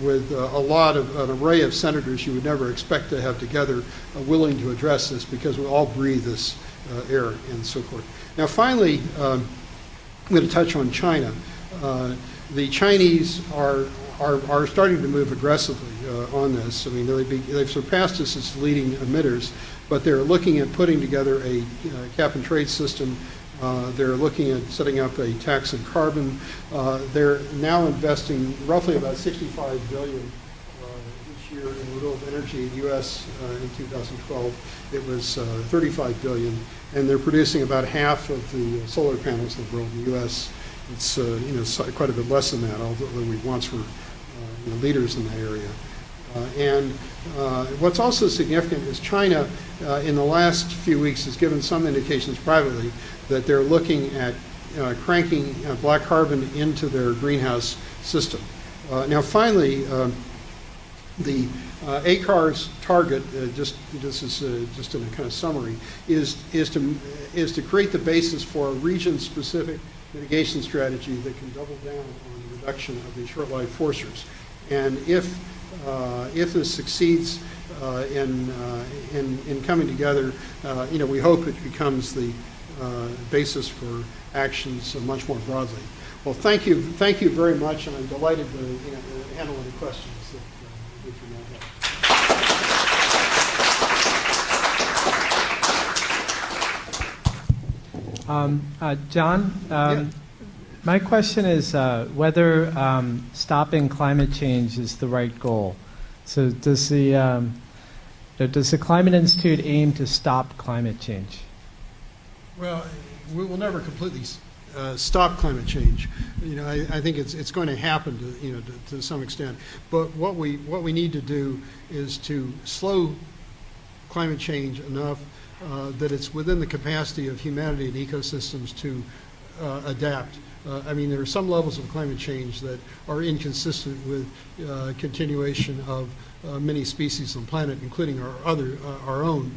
with an array of senators you would never expect to have together willing to address this, because we all breathe this air and so forth. Now, finally, I'm going to touch on China. The Chinese are starting to move aggressively on this. I mean, they've surpassed us as leading emitters, but they're looking at putting together a cap and trade system. They're looking at setting up a tax on carbon. They're now investing roughly about $65 billion each year in renewable energy. In the U.S. In 2012, it was $35 billion, and they're producing about half of the solar panels in the world. In the U.S., it's quite a bit less than that, although we once were leaders in that area. And what's also significant is China, in the last few weeks, has given some indications privately that they're looking at cranking black carbon into their greenhouse system. Now, finally, the ACAR's target, this is just in a kind of summary, is to create the basis for a region-specific mitigation strategy that can double down on the reduction of the short-lived forcers. And if this succeeds in coming together, we hope it becomes the basis for actions much more broadly. Well, thank you very much, and I'm delighted to handle any questions that you might have. John, Yeah. my question is whether stopping climate change is the right goal. So does the Climate Institute aim to stop climate change? Well, we will never completely stop climate change. I think it's going to happen to some extent. But what we need to do is to slow climate change enough that it's within the capacity of humanity and ecosystems to adapt. I mean, there are some levels of climate change that are inconsistent with continuation of many species on the planet, including our own.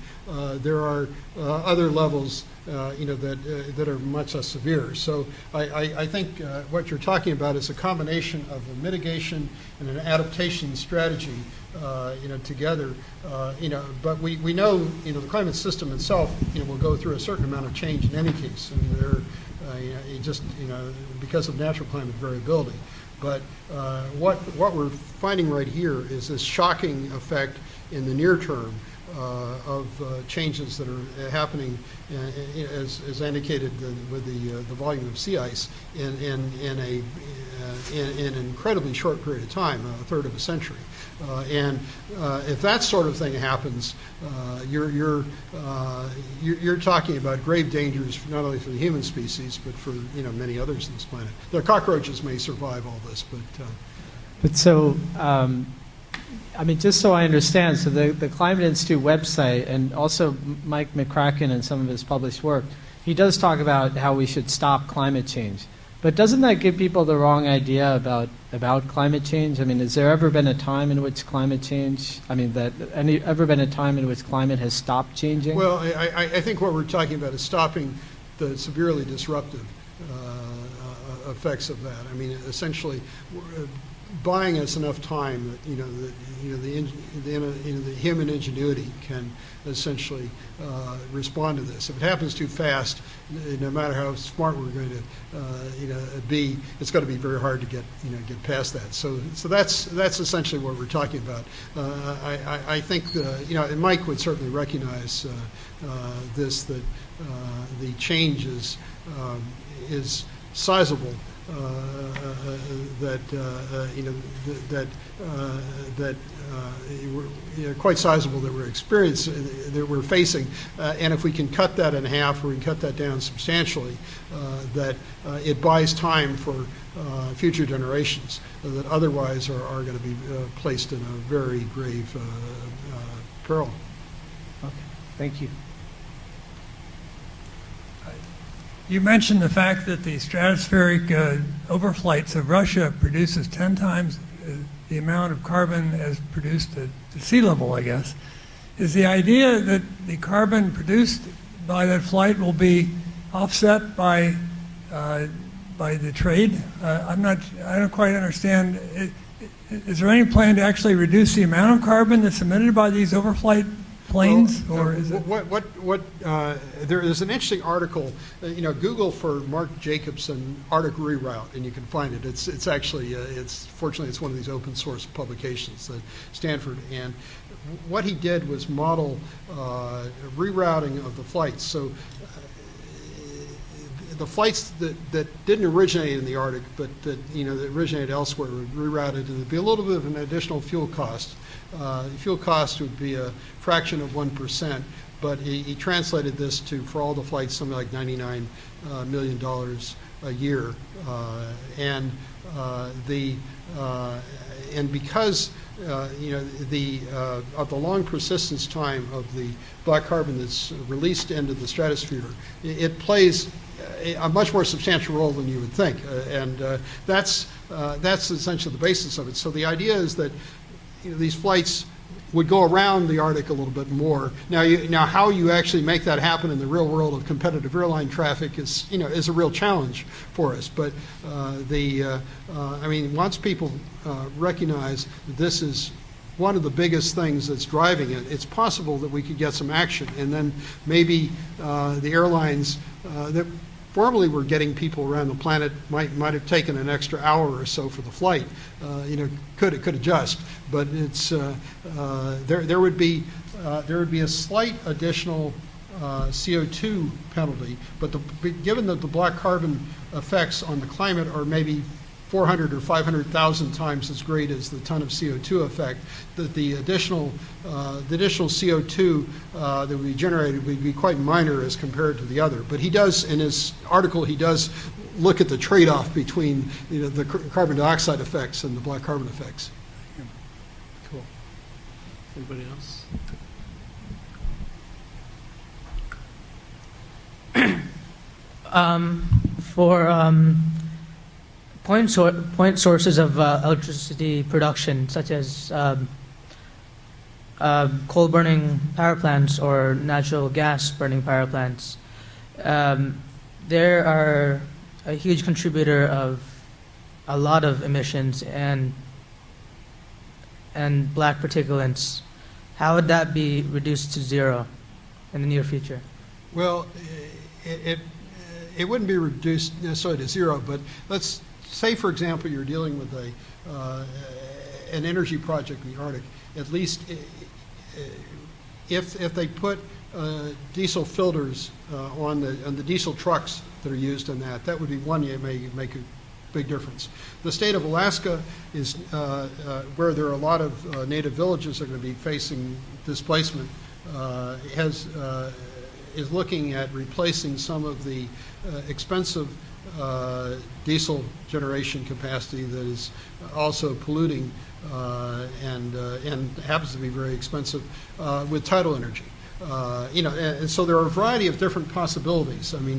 There are other levels, that are much less severe. So I think what you're talking about is a combination of a mitigation and an adaptation strategy, together. But we know, the climate system itself, will go through a certain amount of change in any case. I mean, because of natural climate variability. But what we're finding right here is this shocking effect in the near term of changes that are happening, as indicated with the volume of sea ice in an incredibly short period of time, a third of a century. And if that sort of thing happens, you're talking about grave dangers not only for the human species but for many others on this planet. The cockroaches may survive all this, But so, just so I understand, so the Climate Institute website, and also Mike McCracken and some of his published work, he does talk about how we should stop climate change. But doesn't that give people the wrong idea about climate change? I mean, has there ever been a time in which climate change, ever been a time in which climate has stopped changing? Well, I think what we're talking about is stopping the severely disruptive effects of that. I mean, essentially, buying us enough time that the human ingenuity can essentially respond to this. If it happens too fast, no matter how smart we're going to be, it's going to be very hard to get past that. So that's essentially what we're talking about. I think and Mike would certainly recognize this, that the change is sizable. Quite sizable that we're experiencing, that we're facing, and if we can cut that in half, or we can cut that down substantially, that it buys time for future generations that otherwise are going to be placed in a very grave peril. Okay, thank you. You mentioned the fact that the stratospheric overflights of Russia produces 10 times the amount of carbon as produced at the sea level, I guess. Is the idea that the carbon produced by that flight will be offset by the trade? I don't quite understand. Is there any plan to actually reduce the amount of carbon that's emitted by these overflight planes, or is it? There's an interesting article. Google for Mark Jacobson Arctic reroute, and you can find it. It's actually fortunately it's one of these open source publications at Stanford, and what he did was model rerouting of the flights. So the flights that didn't originate in the Arctic, but that originated elsewhere, were rerouted, and there'd be a little bit of an additional fuel cost. The fuel cost would be a fraction of 1%, but he translated this to, for all the flights, something like $99 million a year, and because of the long persistence time of the black carbon that's released into the stratosphere, it plays a much more substantial role than you would think, and that's essentially the basis of it. So the idea is that these flights would go around the Arctic a little bit more. Now how you actually make that happen in the real world of competitive airline traffic is a real challenge for us. But once people recognize that this is one of the biggest things that's driving it, it's possible that we could get some action, and then maybe the airlines that formerly were getting people around the planet might have taken an extra hour or so for the flight. Could adjust, but it's there would be a slight additional CO2 penalty, but given that the black carbon effects on the climate are maybe 400 or 500,000 times as great as the ton of CO2 effect, that the additional CO2 that would be generated would be quite minor as compared to the other. But he does, in his article, he does look at the trade-off between the carbon dioxide effects and the black carbon effects. Cool. Anybody else? Point sources of electricity production, such as coal-burning power plants or natural gas-burning power plants, there are a huge contributor of a lot of emissions and black particulates. How would that be reduced to zero in the near future? Well, it wouldn't be reduced necessarily to zero, but let's say, for example, you're dealing with an energy project in the Arctic. At least if they put diesel filters on the diesel trucks that are used in that would be one that may make a big difference. The state of Alaska is where there are a lot of native villages that are going to be facing displacement. Is looking at replacing some of the expensive diesel generation capacity that is also polluting and happens to be very expensive with tidal energy. And so there are a variety of different possibilities. I mean,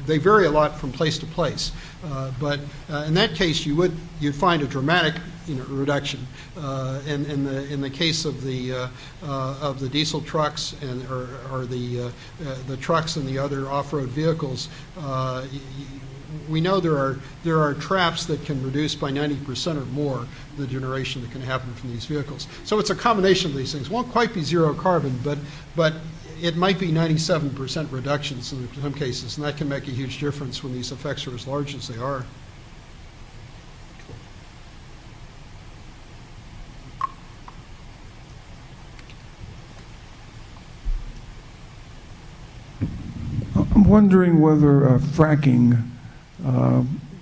they vary a lot from place to place. But in that case, you'd find a dramatic reduction. In the case of the diesel trucks or the trucks and the other off-road vehicles, we know there are traps that can reduce by 90% or more the generation that can happen from these vehicles. So it's a combination of these things. It won't quite be zero carbon, but it might be 97% reductions in some cases, and that can make a huge difference when these effects are as large as they are. I'm wondering whether fracking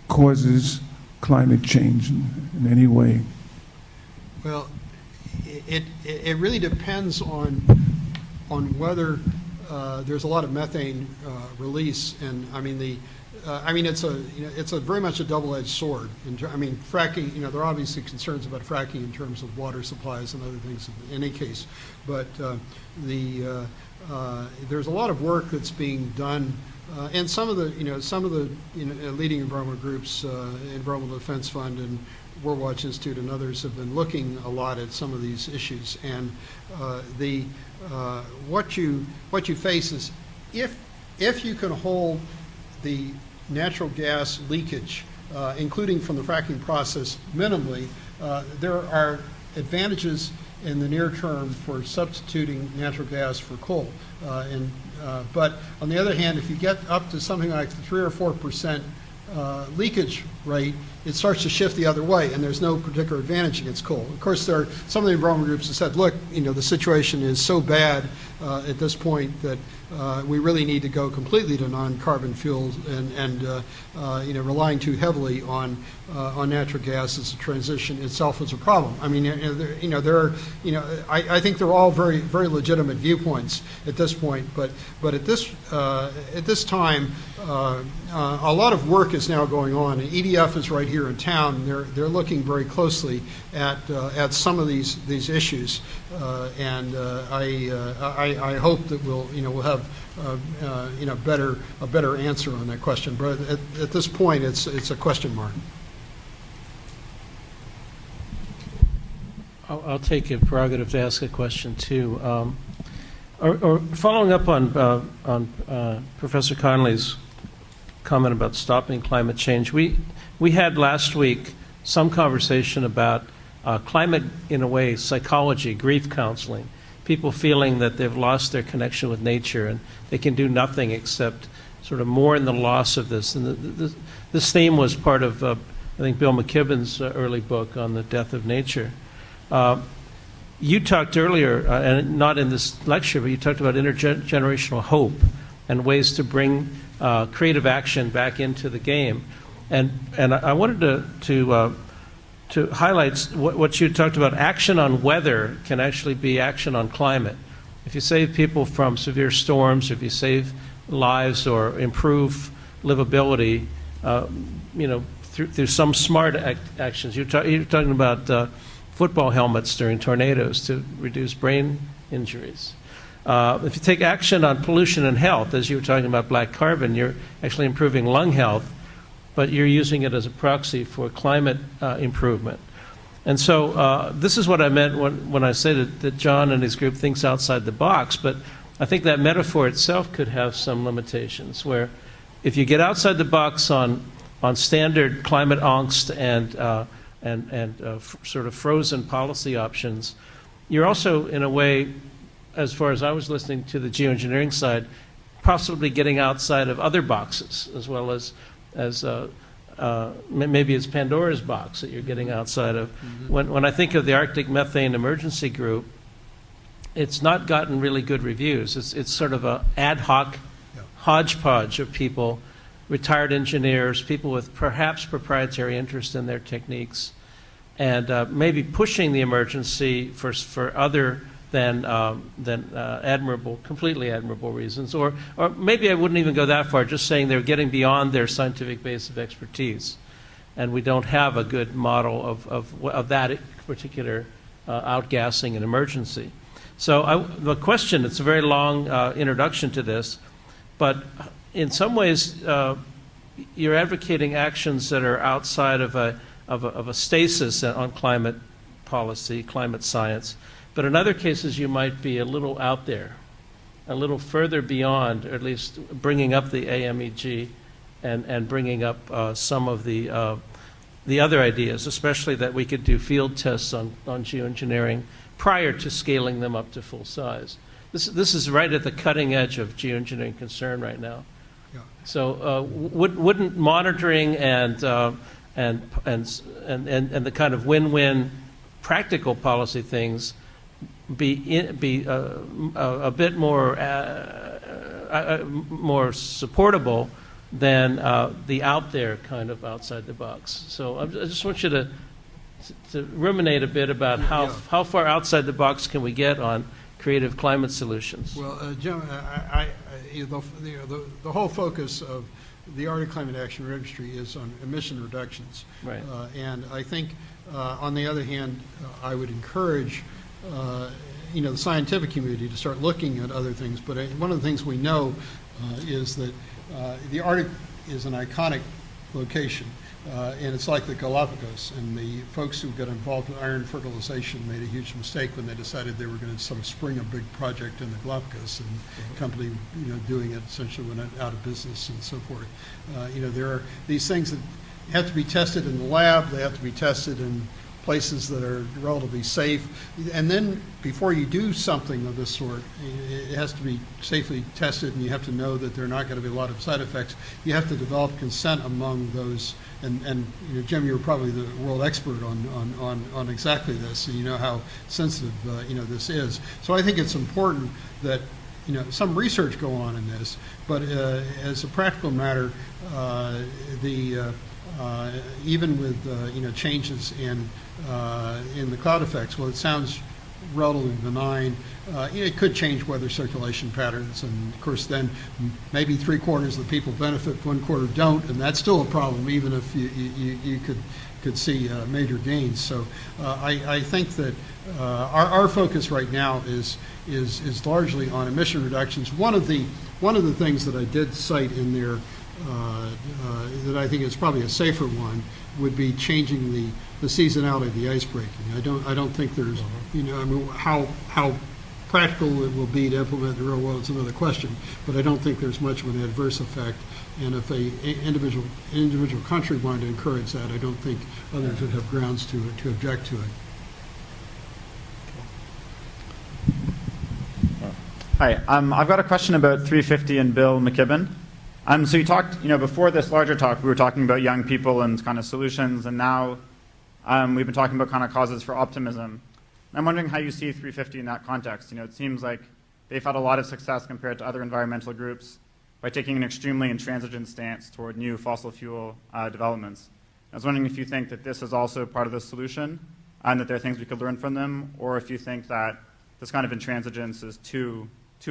causes climate change in any way. Well, it really depends on whether there's a lot of methane release, and I mean it's a very much a double-edged sword. Fracking. There are obviously concerns about fracking in terms of water supplies and other things in any case, but there's a lot of work that's being done, and some of the leading environmental groups, Environmental Defense Fund and World Watch Institute and others have been looking a lot at some of these issues. And what you face is if you can hold the natural gas leakage, including from the fracking process, minimally, there are advantages in the near term for substituting natural gas for coal. But on the other hand, if you get up to something like the 3 or 4% leakage rate, it starts to shift the other way, and there's no particular advantage against coal. Of course, there are some of the environmental groups that said, look, the situation is so bad at this point that we really need to go completely to non-carbon fuels, and relying too heavily on natural gas as a transition itself is a problem. I mean, I think they're all very, very legitimate viewpoints at this point. But at this time, a lot of work is now going on. And EDF is right here in town. They're looking very closely at some of these issues, and I hope that we'll have a better answer on that question. But at this point, it's a question mark. I'll take a prerogative to ask a question too, or following up on Professor Connolly's comment about stopping climate change. We had last week some conversation about climate, in a way, psychology, grief counseling. People feeling that they've lost their connection with nature and they can do nothing except sort of mourn the loss of this. And this theme was part of, I think, Bill McKibben's early book on the death of nature. You talked earlier, and not in this lecture, but you talked about intergenerational hope and ways to bring creative action back into the game. And I wanted to highlight what you talked about. Action on weather can actually be action on climate. If you save people from severe storms, if you save lives or improve livability, through some smart actions. You're talking about football helmets during tornadoes to reduce brain injuries. If you take action on pollution and health, as you were talking about black carbon, you're actually improving lung health, but you're using it as a proxy for climate improvement. And so this is what I meant when I say that John and his group thinks outside the box, but I think that metaphor itself could have some limitations, where if you get outside the box on standard climate angst and sort of frozen policy options, you're also, in a way, as far as I was listening to the geoengineering side, possibly getting outside of other boxes, as well as maybe it's Pandora's box that you're getting outside of. Mm-hmm. When I think of the Arctic Methane Emergency Group, it's not gotten really good reviews. It's sort of an ad hoc hodgepodge of people, retired engineers, people with perhaps proprietary interest in their techniques, and maybe pushing the emergency for other than completely admirable reasons, or maybe I wouldn't even go that far, just saying they're getting beyond their scientific base of expertise, and we don't have a good model of that particular outgassing and emergency. So the question, it's a very long introduction to this, but in some ways you're advocating actions that are outside of a stasis on climate policy, climate science. But in other cases, you might be a little out there, a little further beyond, or at least bringing up the AMEG and bringing up some of the other ideas, especially that we could do field tests on geoengineering prior to scaling them up to full size. This is right at the cutting edge of geoengineering concern right now. Yeah. So wouldn't monitoring and the kind of win-win practical policy things be a bit more supportable than the out there kind of outside the box? So I just want you to ruminate a bit about how far outside the box can we get on creative climate solutions. Well, Jim, the whole focus of the Arctic Climate Action Registry is on emission reductions. Right. And I think, on the other hand, I would encourage the scientific community to start looking at other things. But one of the things we know is that the Arctic is an iconic location. And it's like the Galapagos, and the folks who got involved with iron fertilization made a huge mistake when they decided they were going to sort of spring a big project in the Galapagos, and the company, doing it essentially went out of business and so forth. There are these things that have to be tested in the lab. They have to be tested in places that are relatively safe. And then before you do something of this sort, it has to be safely tested, and you have to know that there are not going to be a lot of side effects. You have to develop consent among those. And Jim, you're probably the world expert on exactly this, so you know how sensitive this is. So I think it's important that some research go on in this, but as a practical matter, even with changes in the cloud effects, well, it sounds relatively benign. It could change weather circulation patterns, and of course then maybe 3/4 of the people benefit, 1/4 don't, and that's still a problem, even if you could see major gains. So I think that our focus right now is largely on emission reductions. One of the things that I did cite in there that I think is probably a safer one would be changing the seasonality of the ice breaking. I don't think there's how practical it will be to implement the real world is another question, but I don't think there's much of an adverse effect. And if an individual country wanted to encourage that, I don't think others would have grounds to object to it. Hi, I've got a question about 350 and Bill McKibben. So you talked, before this larger talk, we were talking about young people and kind of solutions, and now we've been talking about kind of causes for optimism. I'm wondering how you see 350 in that context. It seems like they've had a lot of success compared to other environmental groups by taking an extremely intransigent stance toward new fossil fuel developments. I was wondering if you think that this is also part of the solution and that there are things we could learn from them, or if you think that this kind of intransigence is too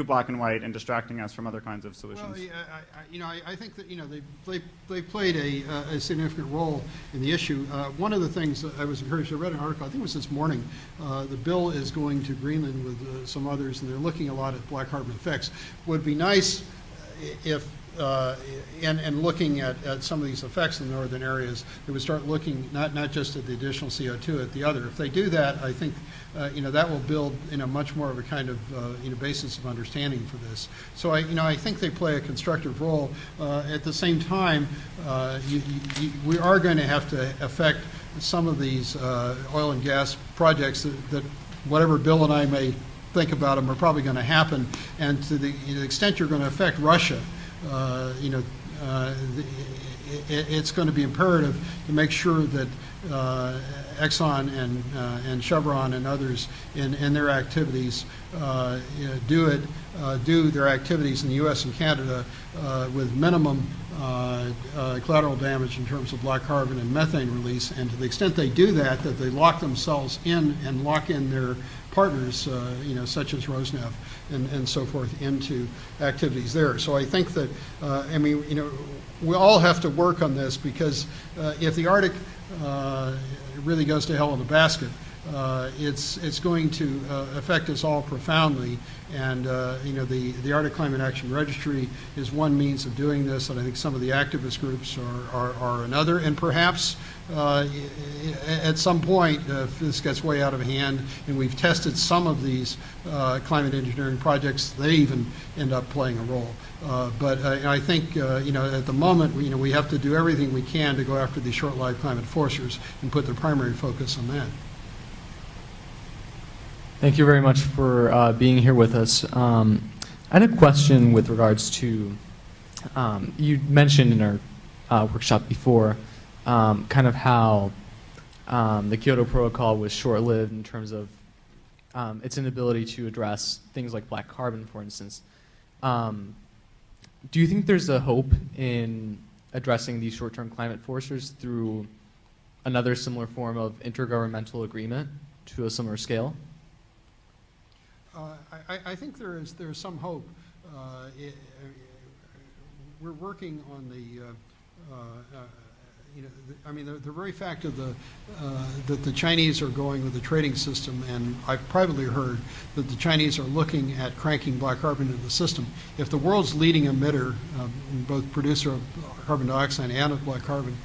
black and white and distracting us from other kinds of solutions. Well, I think that they played a significant role in the issue. One of the things that I was encouraged, I read an article, I think it was this morning. The bill is going to Greenland with some others, and they're looking a lot at black carbon effects. Would be nice if and looking at some of these effects in the northern areas, they would start looking not just at the additional CO2, at the other. If they do that, I think that will build much more of a kind of basis of understanding for this. So I think they play a constructive role. At the same time, we are going to have to affect some of these oil and gas projects that whatever Bill and I may think about them are probably going to happen, and to the extent you're going to affect Russia, it's going to be imperative to make sure that Exxon and Chevron and others in their activities do their activities in the U.S. and Canada with minimum collateral damage in terms of black carbon and methane release, and to the extent they do that they lock themselves in and lock in their partners, such as Rosneft and so forth, into activities there. So I think that, we all have to work on this, because if the Arctic really goes to hell in a basket, it's going to affect us all profoundly. And the Arctic Climate Action Registry is one means of doing this, and I think some of the activist groups are another. And perhaps at some point, if this gets way out of hand, and we've tested some of these climate engineering projects, they even end up playing a role. But I think at the moment we have to do everything we can to go after these short-lived climate forcers and put the primary focus on that. Thank you very much for being here with us. I had a question with regards to, you mentioned in our workshop before, kind of how the Kyoto Protocol was short-lived in terms of its inability to address things like black carbon, for instance. Do you think there's a hope in addressing these short-term climate forcers through another similar form of intergovernmental agreement to a similar scale? I think there is some hope. We're working on I mean, the very fact of that the Chinese are going with the trading system, and I've privately heard that the Chinese are looking at cranking black carbon into the system. If the world's leading emitter, both producer of carbon dioxide and of black carbon,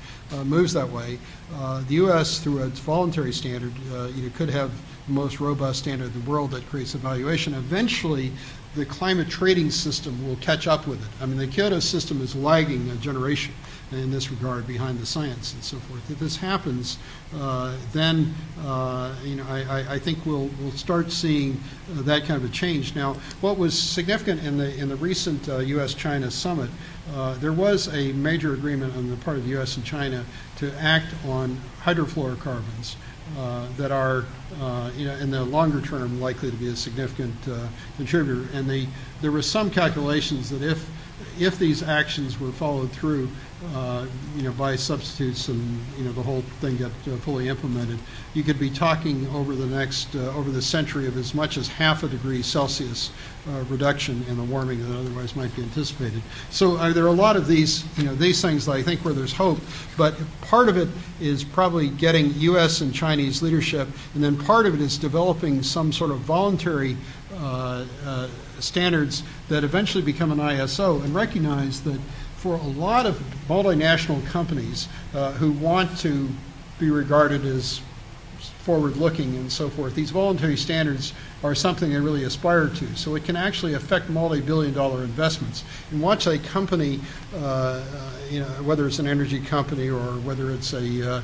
moves that way, the U.S. through its voluntary standard, could have the most robust standard in the world that creates evaluation. Eventually, the climate trading system will catch up with it. I mean, the Kyoto system is lagging a generation in this regard behind the science and so forth. If this happens, then I think we'll start seeing that kind of a change. Now, what was significant in the recent U.S.-China summit, there was a major agreement on the part of the U.S. and China to act on hydrofluorocarbons that are, in the longer term, likely to be a significant contributor. And there were some calculations that if these actions were followed through, by substitutes and the whole thing got fully implemented, you could be talking over the century of as much as 0.5 degree Celsius reduction in the warming that otherwise might be anticipated. So there are a lot of these things that I think where there's hope, but part of it is probably getting U.S. and Chinese leadership, and then part of it is developing some sort of voluntary standards that eventually become an ISO, and recognize that for a lot of multinational companies who want to be regarded as forward-looking and so forth, these voluntary standards are something they really aspire to. So it can actually affect multi-billion-dollar investments. And watch a company, whether it's an energy company or whether it's a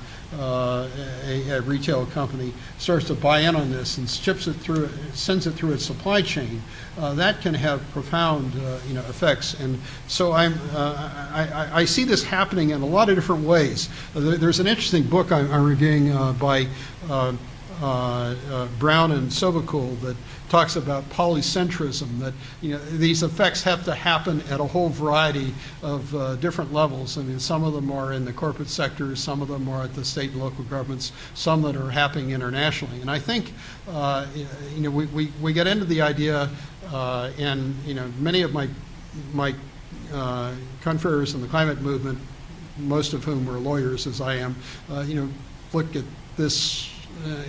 retail company, starts to buy in on this and sends it through its supply chain. That can have profound, effects. And so I see this happening in a lot of different ways. There's an interesting book I'm reviewing by Brown and Sobukul that talks about polycentrism, that these effects have to happen at a whole variety of different levels. I mean, some of them are in the corporate sector, some of them are at the state and local governments, some that are happening internationally. And I think we get into the idea, and many of my confreres in the climate movement, most of whom are lawyers as I am, look at this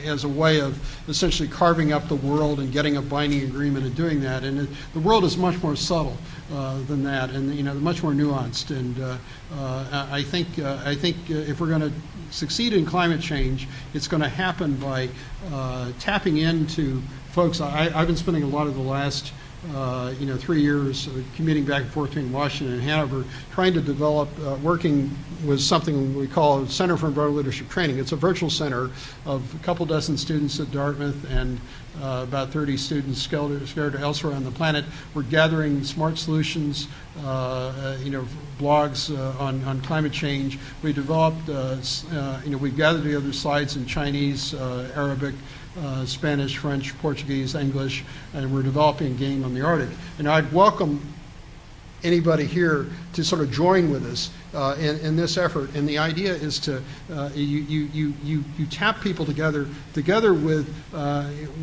as a way of essentially carving up the world and getting a binding agreement and doing that. And the world is much more subtle than that, and much more nuanced. And I think if we're going to succeed in climate change, it's going to happen by tapping into folks. I've been spending a lot of the last 3 years commuting back and forth between Washington and Hanover, trying to develop, working with something we call Center for Environmental Leadership Training. It's a virtual center of a couple dozen students at Dartmouth and about 30 students scattered elsewhere on the planet. We're gathering smart solutions, blogs on climate change. We developed, we've gathered together slides in Chinese, Arabic, Spanish, French, Portuguese, English, and we're developing a game on the Arctic. And I'd welcome anybody here to sort of join with us in this effort. And the idea is to you tap people together with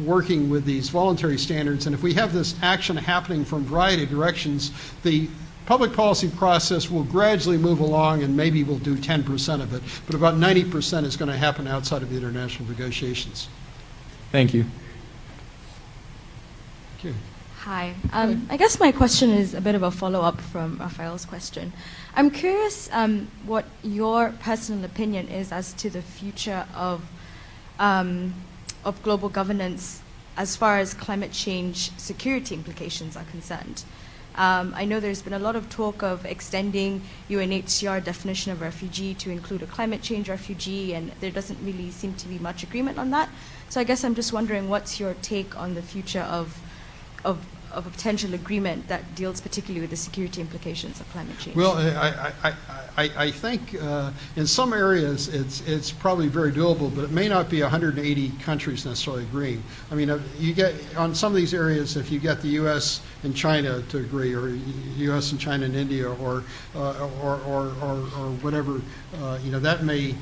working with these voluntary standards. And if we have this action happening from a variety of directions, the public policy process will gradually move along, and maybe we'll do 10% of it, but about 90% is going to happen outside of the international negotiations. Thank you. Okay. Hi. I guess my question is a bit of a follow-up from Raphael's question. I'm curious what your personal opinion is as to the future of global governance as far as climate change security implications are concerned. I know there's been a lot of talk of extending UNHCR definition of refugee to include a climate change refugee, and there doesn't really seem to be much agreement on that. So I guess I'm just wondering, what's your take on the future of a potential agreement that deals particularly with the security implications of climate change? Well, I think in some areas it's probably very doable, but it may not be 180 countries necessarily agreeing. I mean, you get on some of these areas, if you get the U.S. and China to agree, or U.S. and China and India, or whatever, that may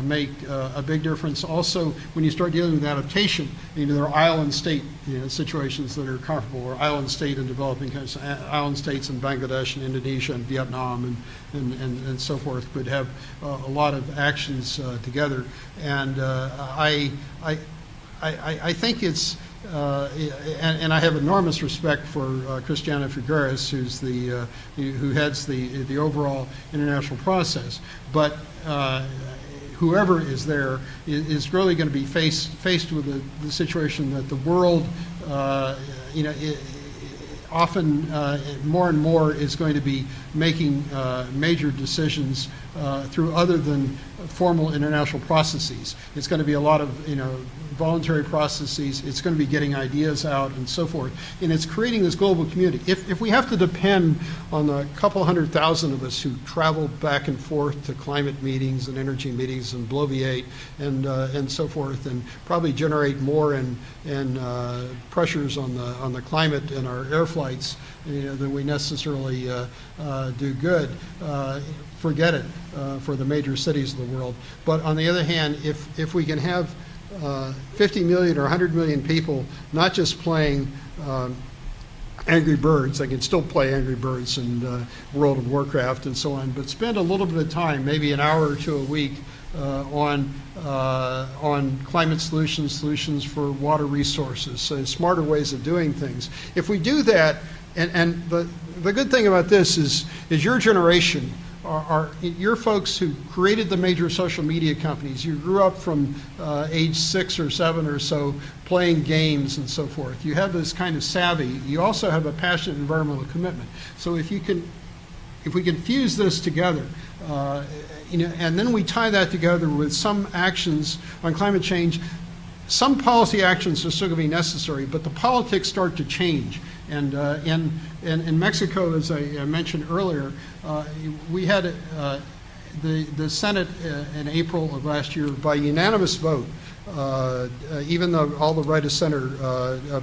make a big difference. Also, when you start dealing with adaptation, there are island state situations that are comparable, or island state and developing countries, island states in Bangladesh and Indonesia and Vietnam and so forth could have a lot of actions together. And I think it's and I have enormous respect for Christiana Figueres, who heads the overall international process. But whoever is there is really going to be faced with the situation that the world, often more and more is going to be making major decisions through other than formal international processes. It's going to be a lot of voluntary processes. It's going to be getting ideas out and so forth. And it's creating this global community. If we have to depend on the couple 100,000 of us who travel back and forth to climate meetings and energy meetings and bloviate and so forth, and probably generate more in pressures on the climate in our air flights than we necessarily do good, forget it for the major cities of the world. But on the other hand, if we can have 50 million or 100 million people not just playing Angry Birds, they can still play Angry Birds and World of Warcraft and so on, but spend a little bit of time, maybe an hour or two a week, on climate solutions for water resources, so smarter ways of doing things. If we do that, and the good thing about this is your generation are your folks who created the major social media companies. You grew up from age 6 or 7 or so playing games and so forth. You have this kind of savvy. You also have a passionate environmental commitment. So if we can fuse this together, and then we tie that together with some actions on climate change, some policy actions are still going to be necessary, but the politics start to change. And in Mexico, as I mentioned earlier, we had the Senate in April of last year, by unanimous vote, even though all the right of center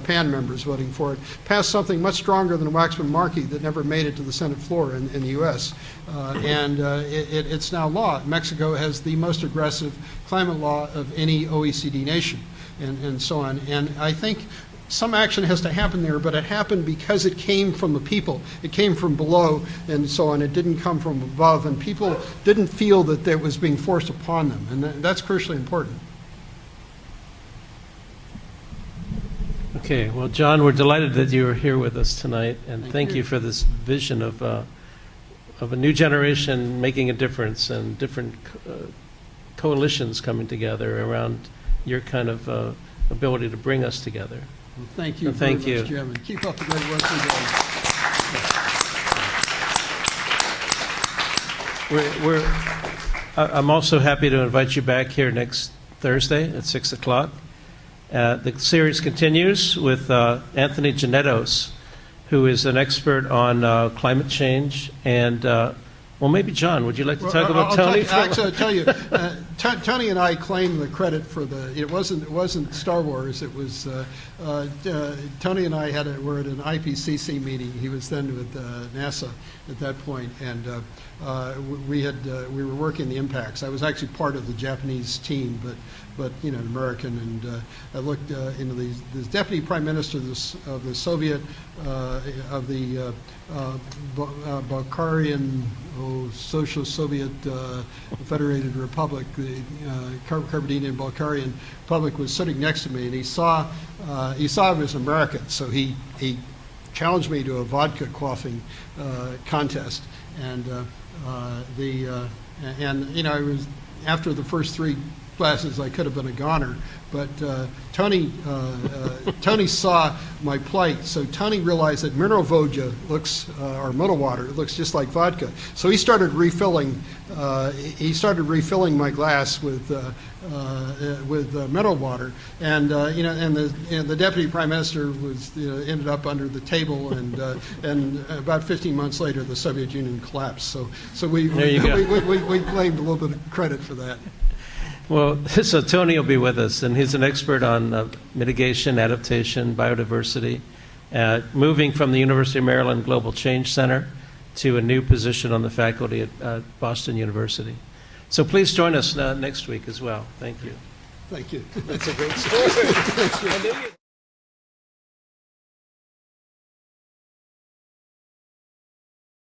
PAN members voting for it, passed something much stronger than Waxman-Markey that never made it to the Senate floor in the U.S. It's now law. Mexico has the most aggressive climate law of any OECD nation, and so on. And I think some action has to happen there, but it happened because it came from the people. It came from below and so on. It didn't come from above, and people didn't feel that it was being forced upon them, and that's crucially important. Okay, well, John, we're delighted that you are here with us tonight, and thank you for this vision of a new generation making a difference and different coalitions coming together around your kind of ability to bring us together. Well, thank you Thank very you. much, Jim, and keep up the great work you're doing. I'm also happy to invite you back here next Thursday at 6 o'clock. The series continues with Anthony Janettos, who is an expert on climate change. And, well, maybe, John, would you like to talk about Tony? Actually, I'll tell you, Tony and I claim the credit for it wasn't Star Wars. It was Tony and I were at an IPCC meeting. He was then with NASA at that point, and we were working the impacts. I was actually part of the Japanese team, but an American, and I looked into the deputy prime minister of the Soviet of the Balkarian Social Soviet Federated Republic, the Kabardinian-Balkarian Republic, was sitting next to me, and he saw I was American, so he challenged me to a vodka quaffing contest, and I was, after the first 3 glasses, I could have been a goner, but Tony saw my plight, so Tony realized that mineral vodka or mineral water looks just like vodka. So he started refilling my glass with mineral water, and the deputy prime minister was ended up under the table, and about 15 months later, the Soviet Union collapsed. So we claimed a little bit of credit for that. Well, so Tony will be with us, and he's an expert on mitigation, adaptation, biodiversity, moving from the University of Maryland Global Change Center to a new position on the faculty at Boston University. So please join us next week as well. Thank you. Thank you. That's a great story.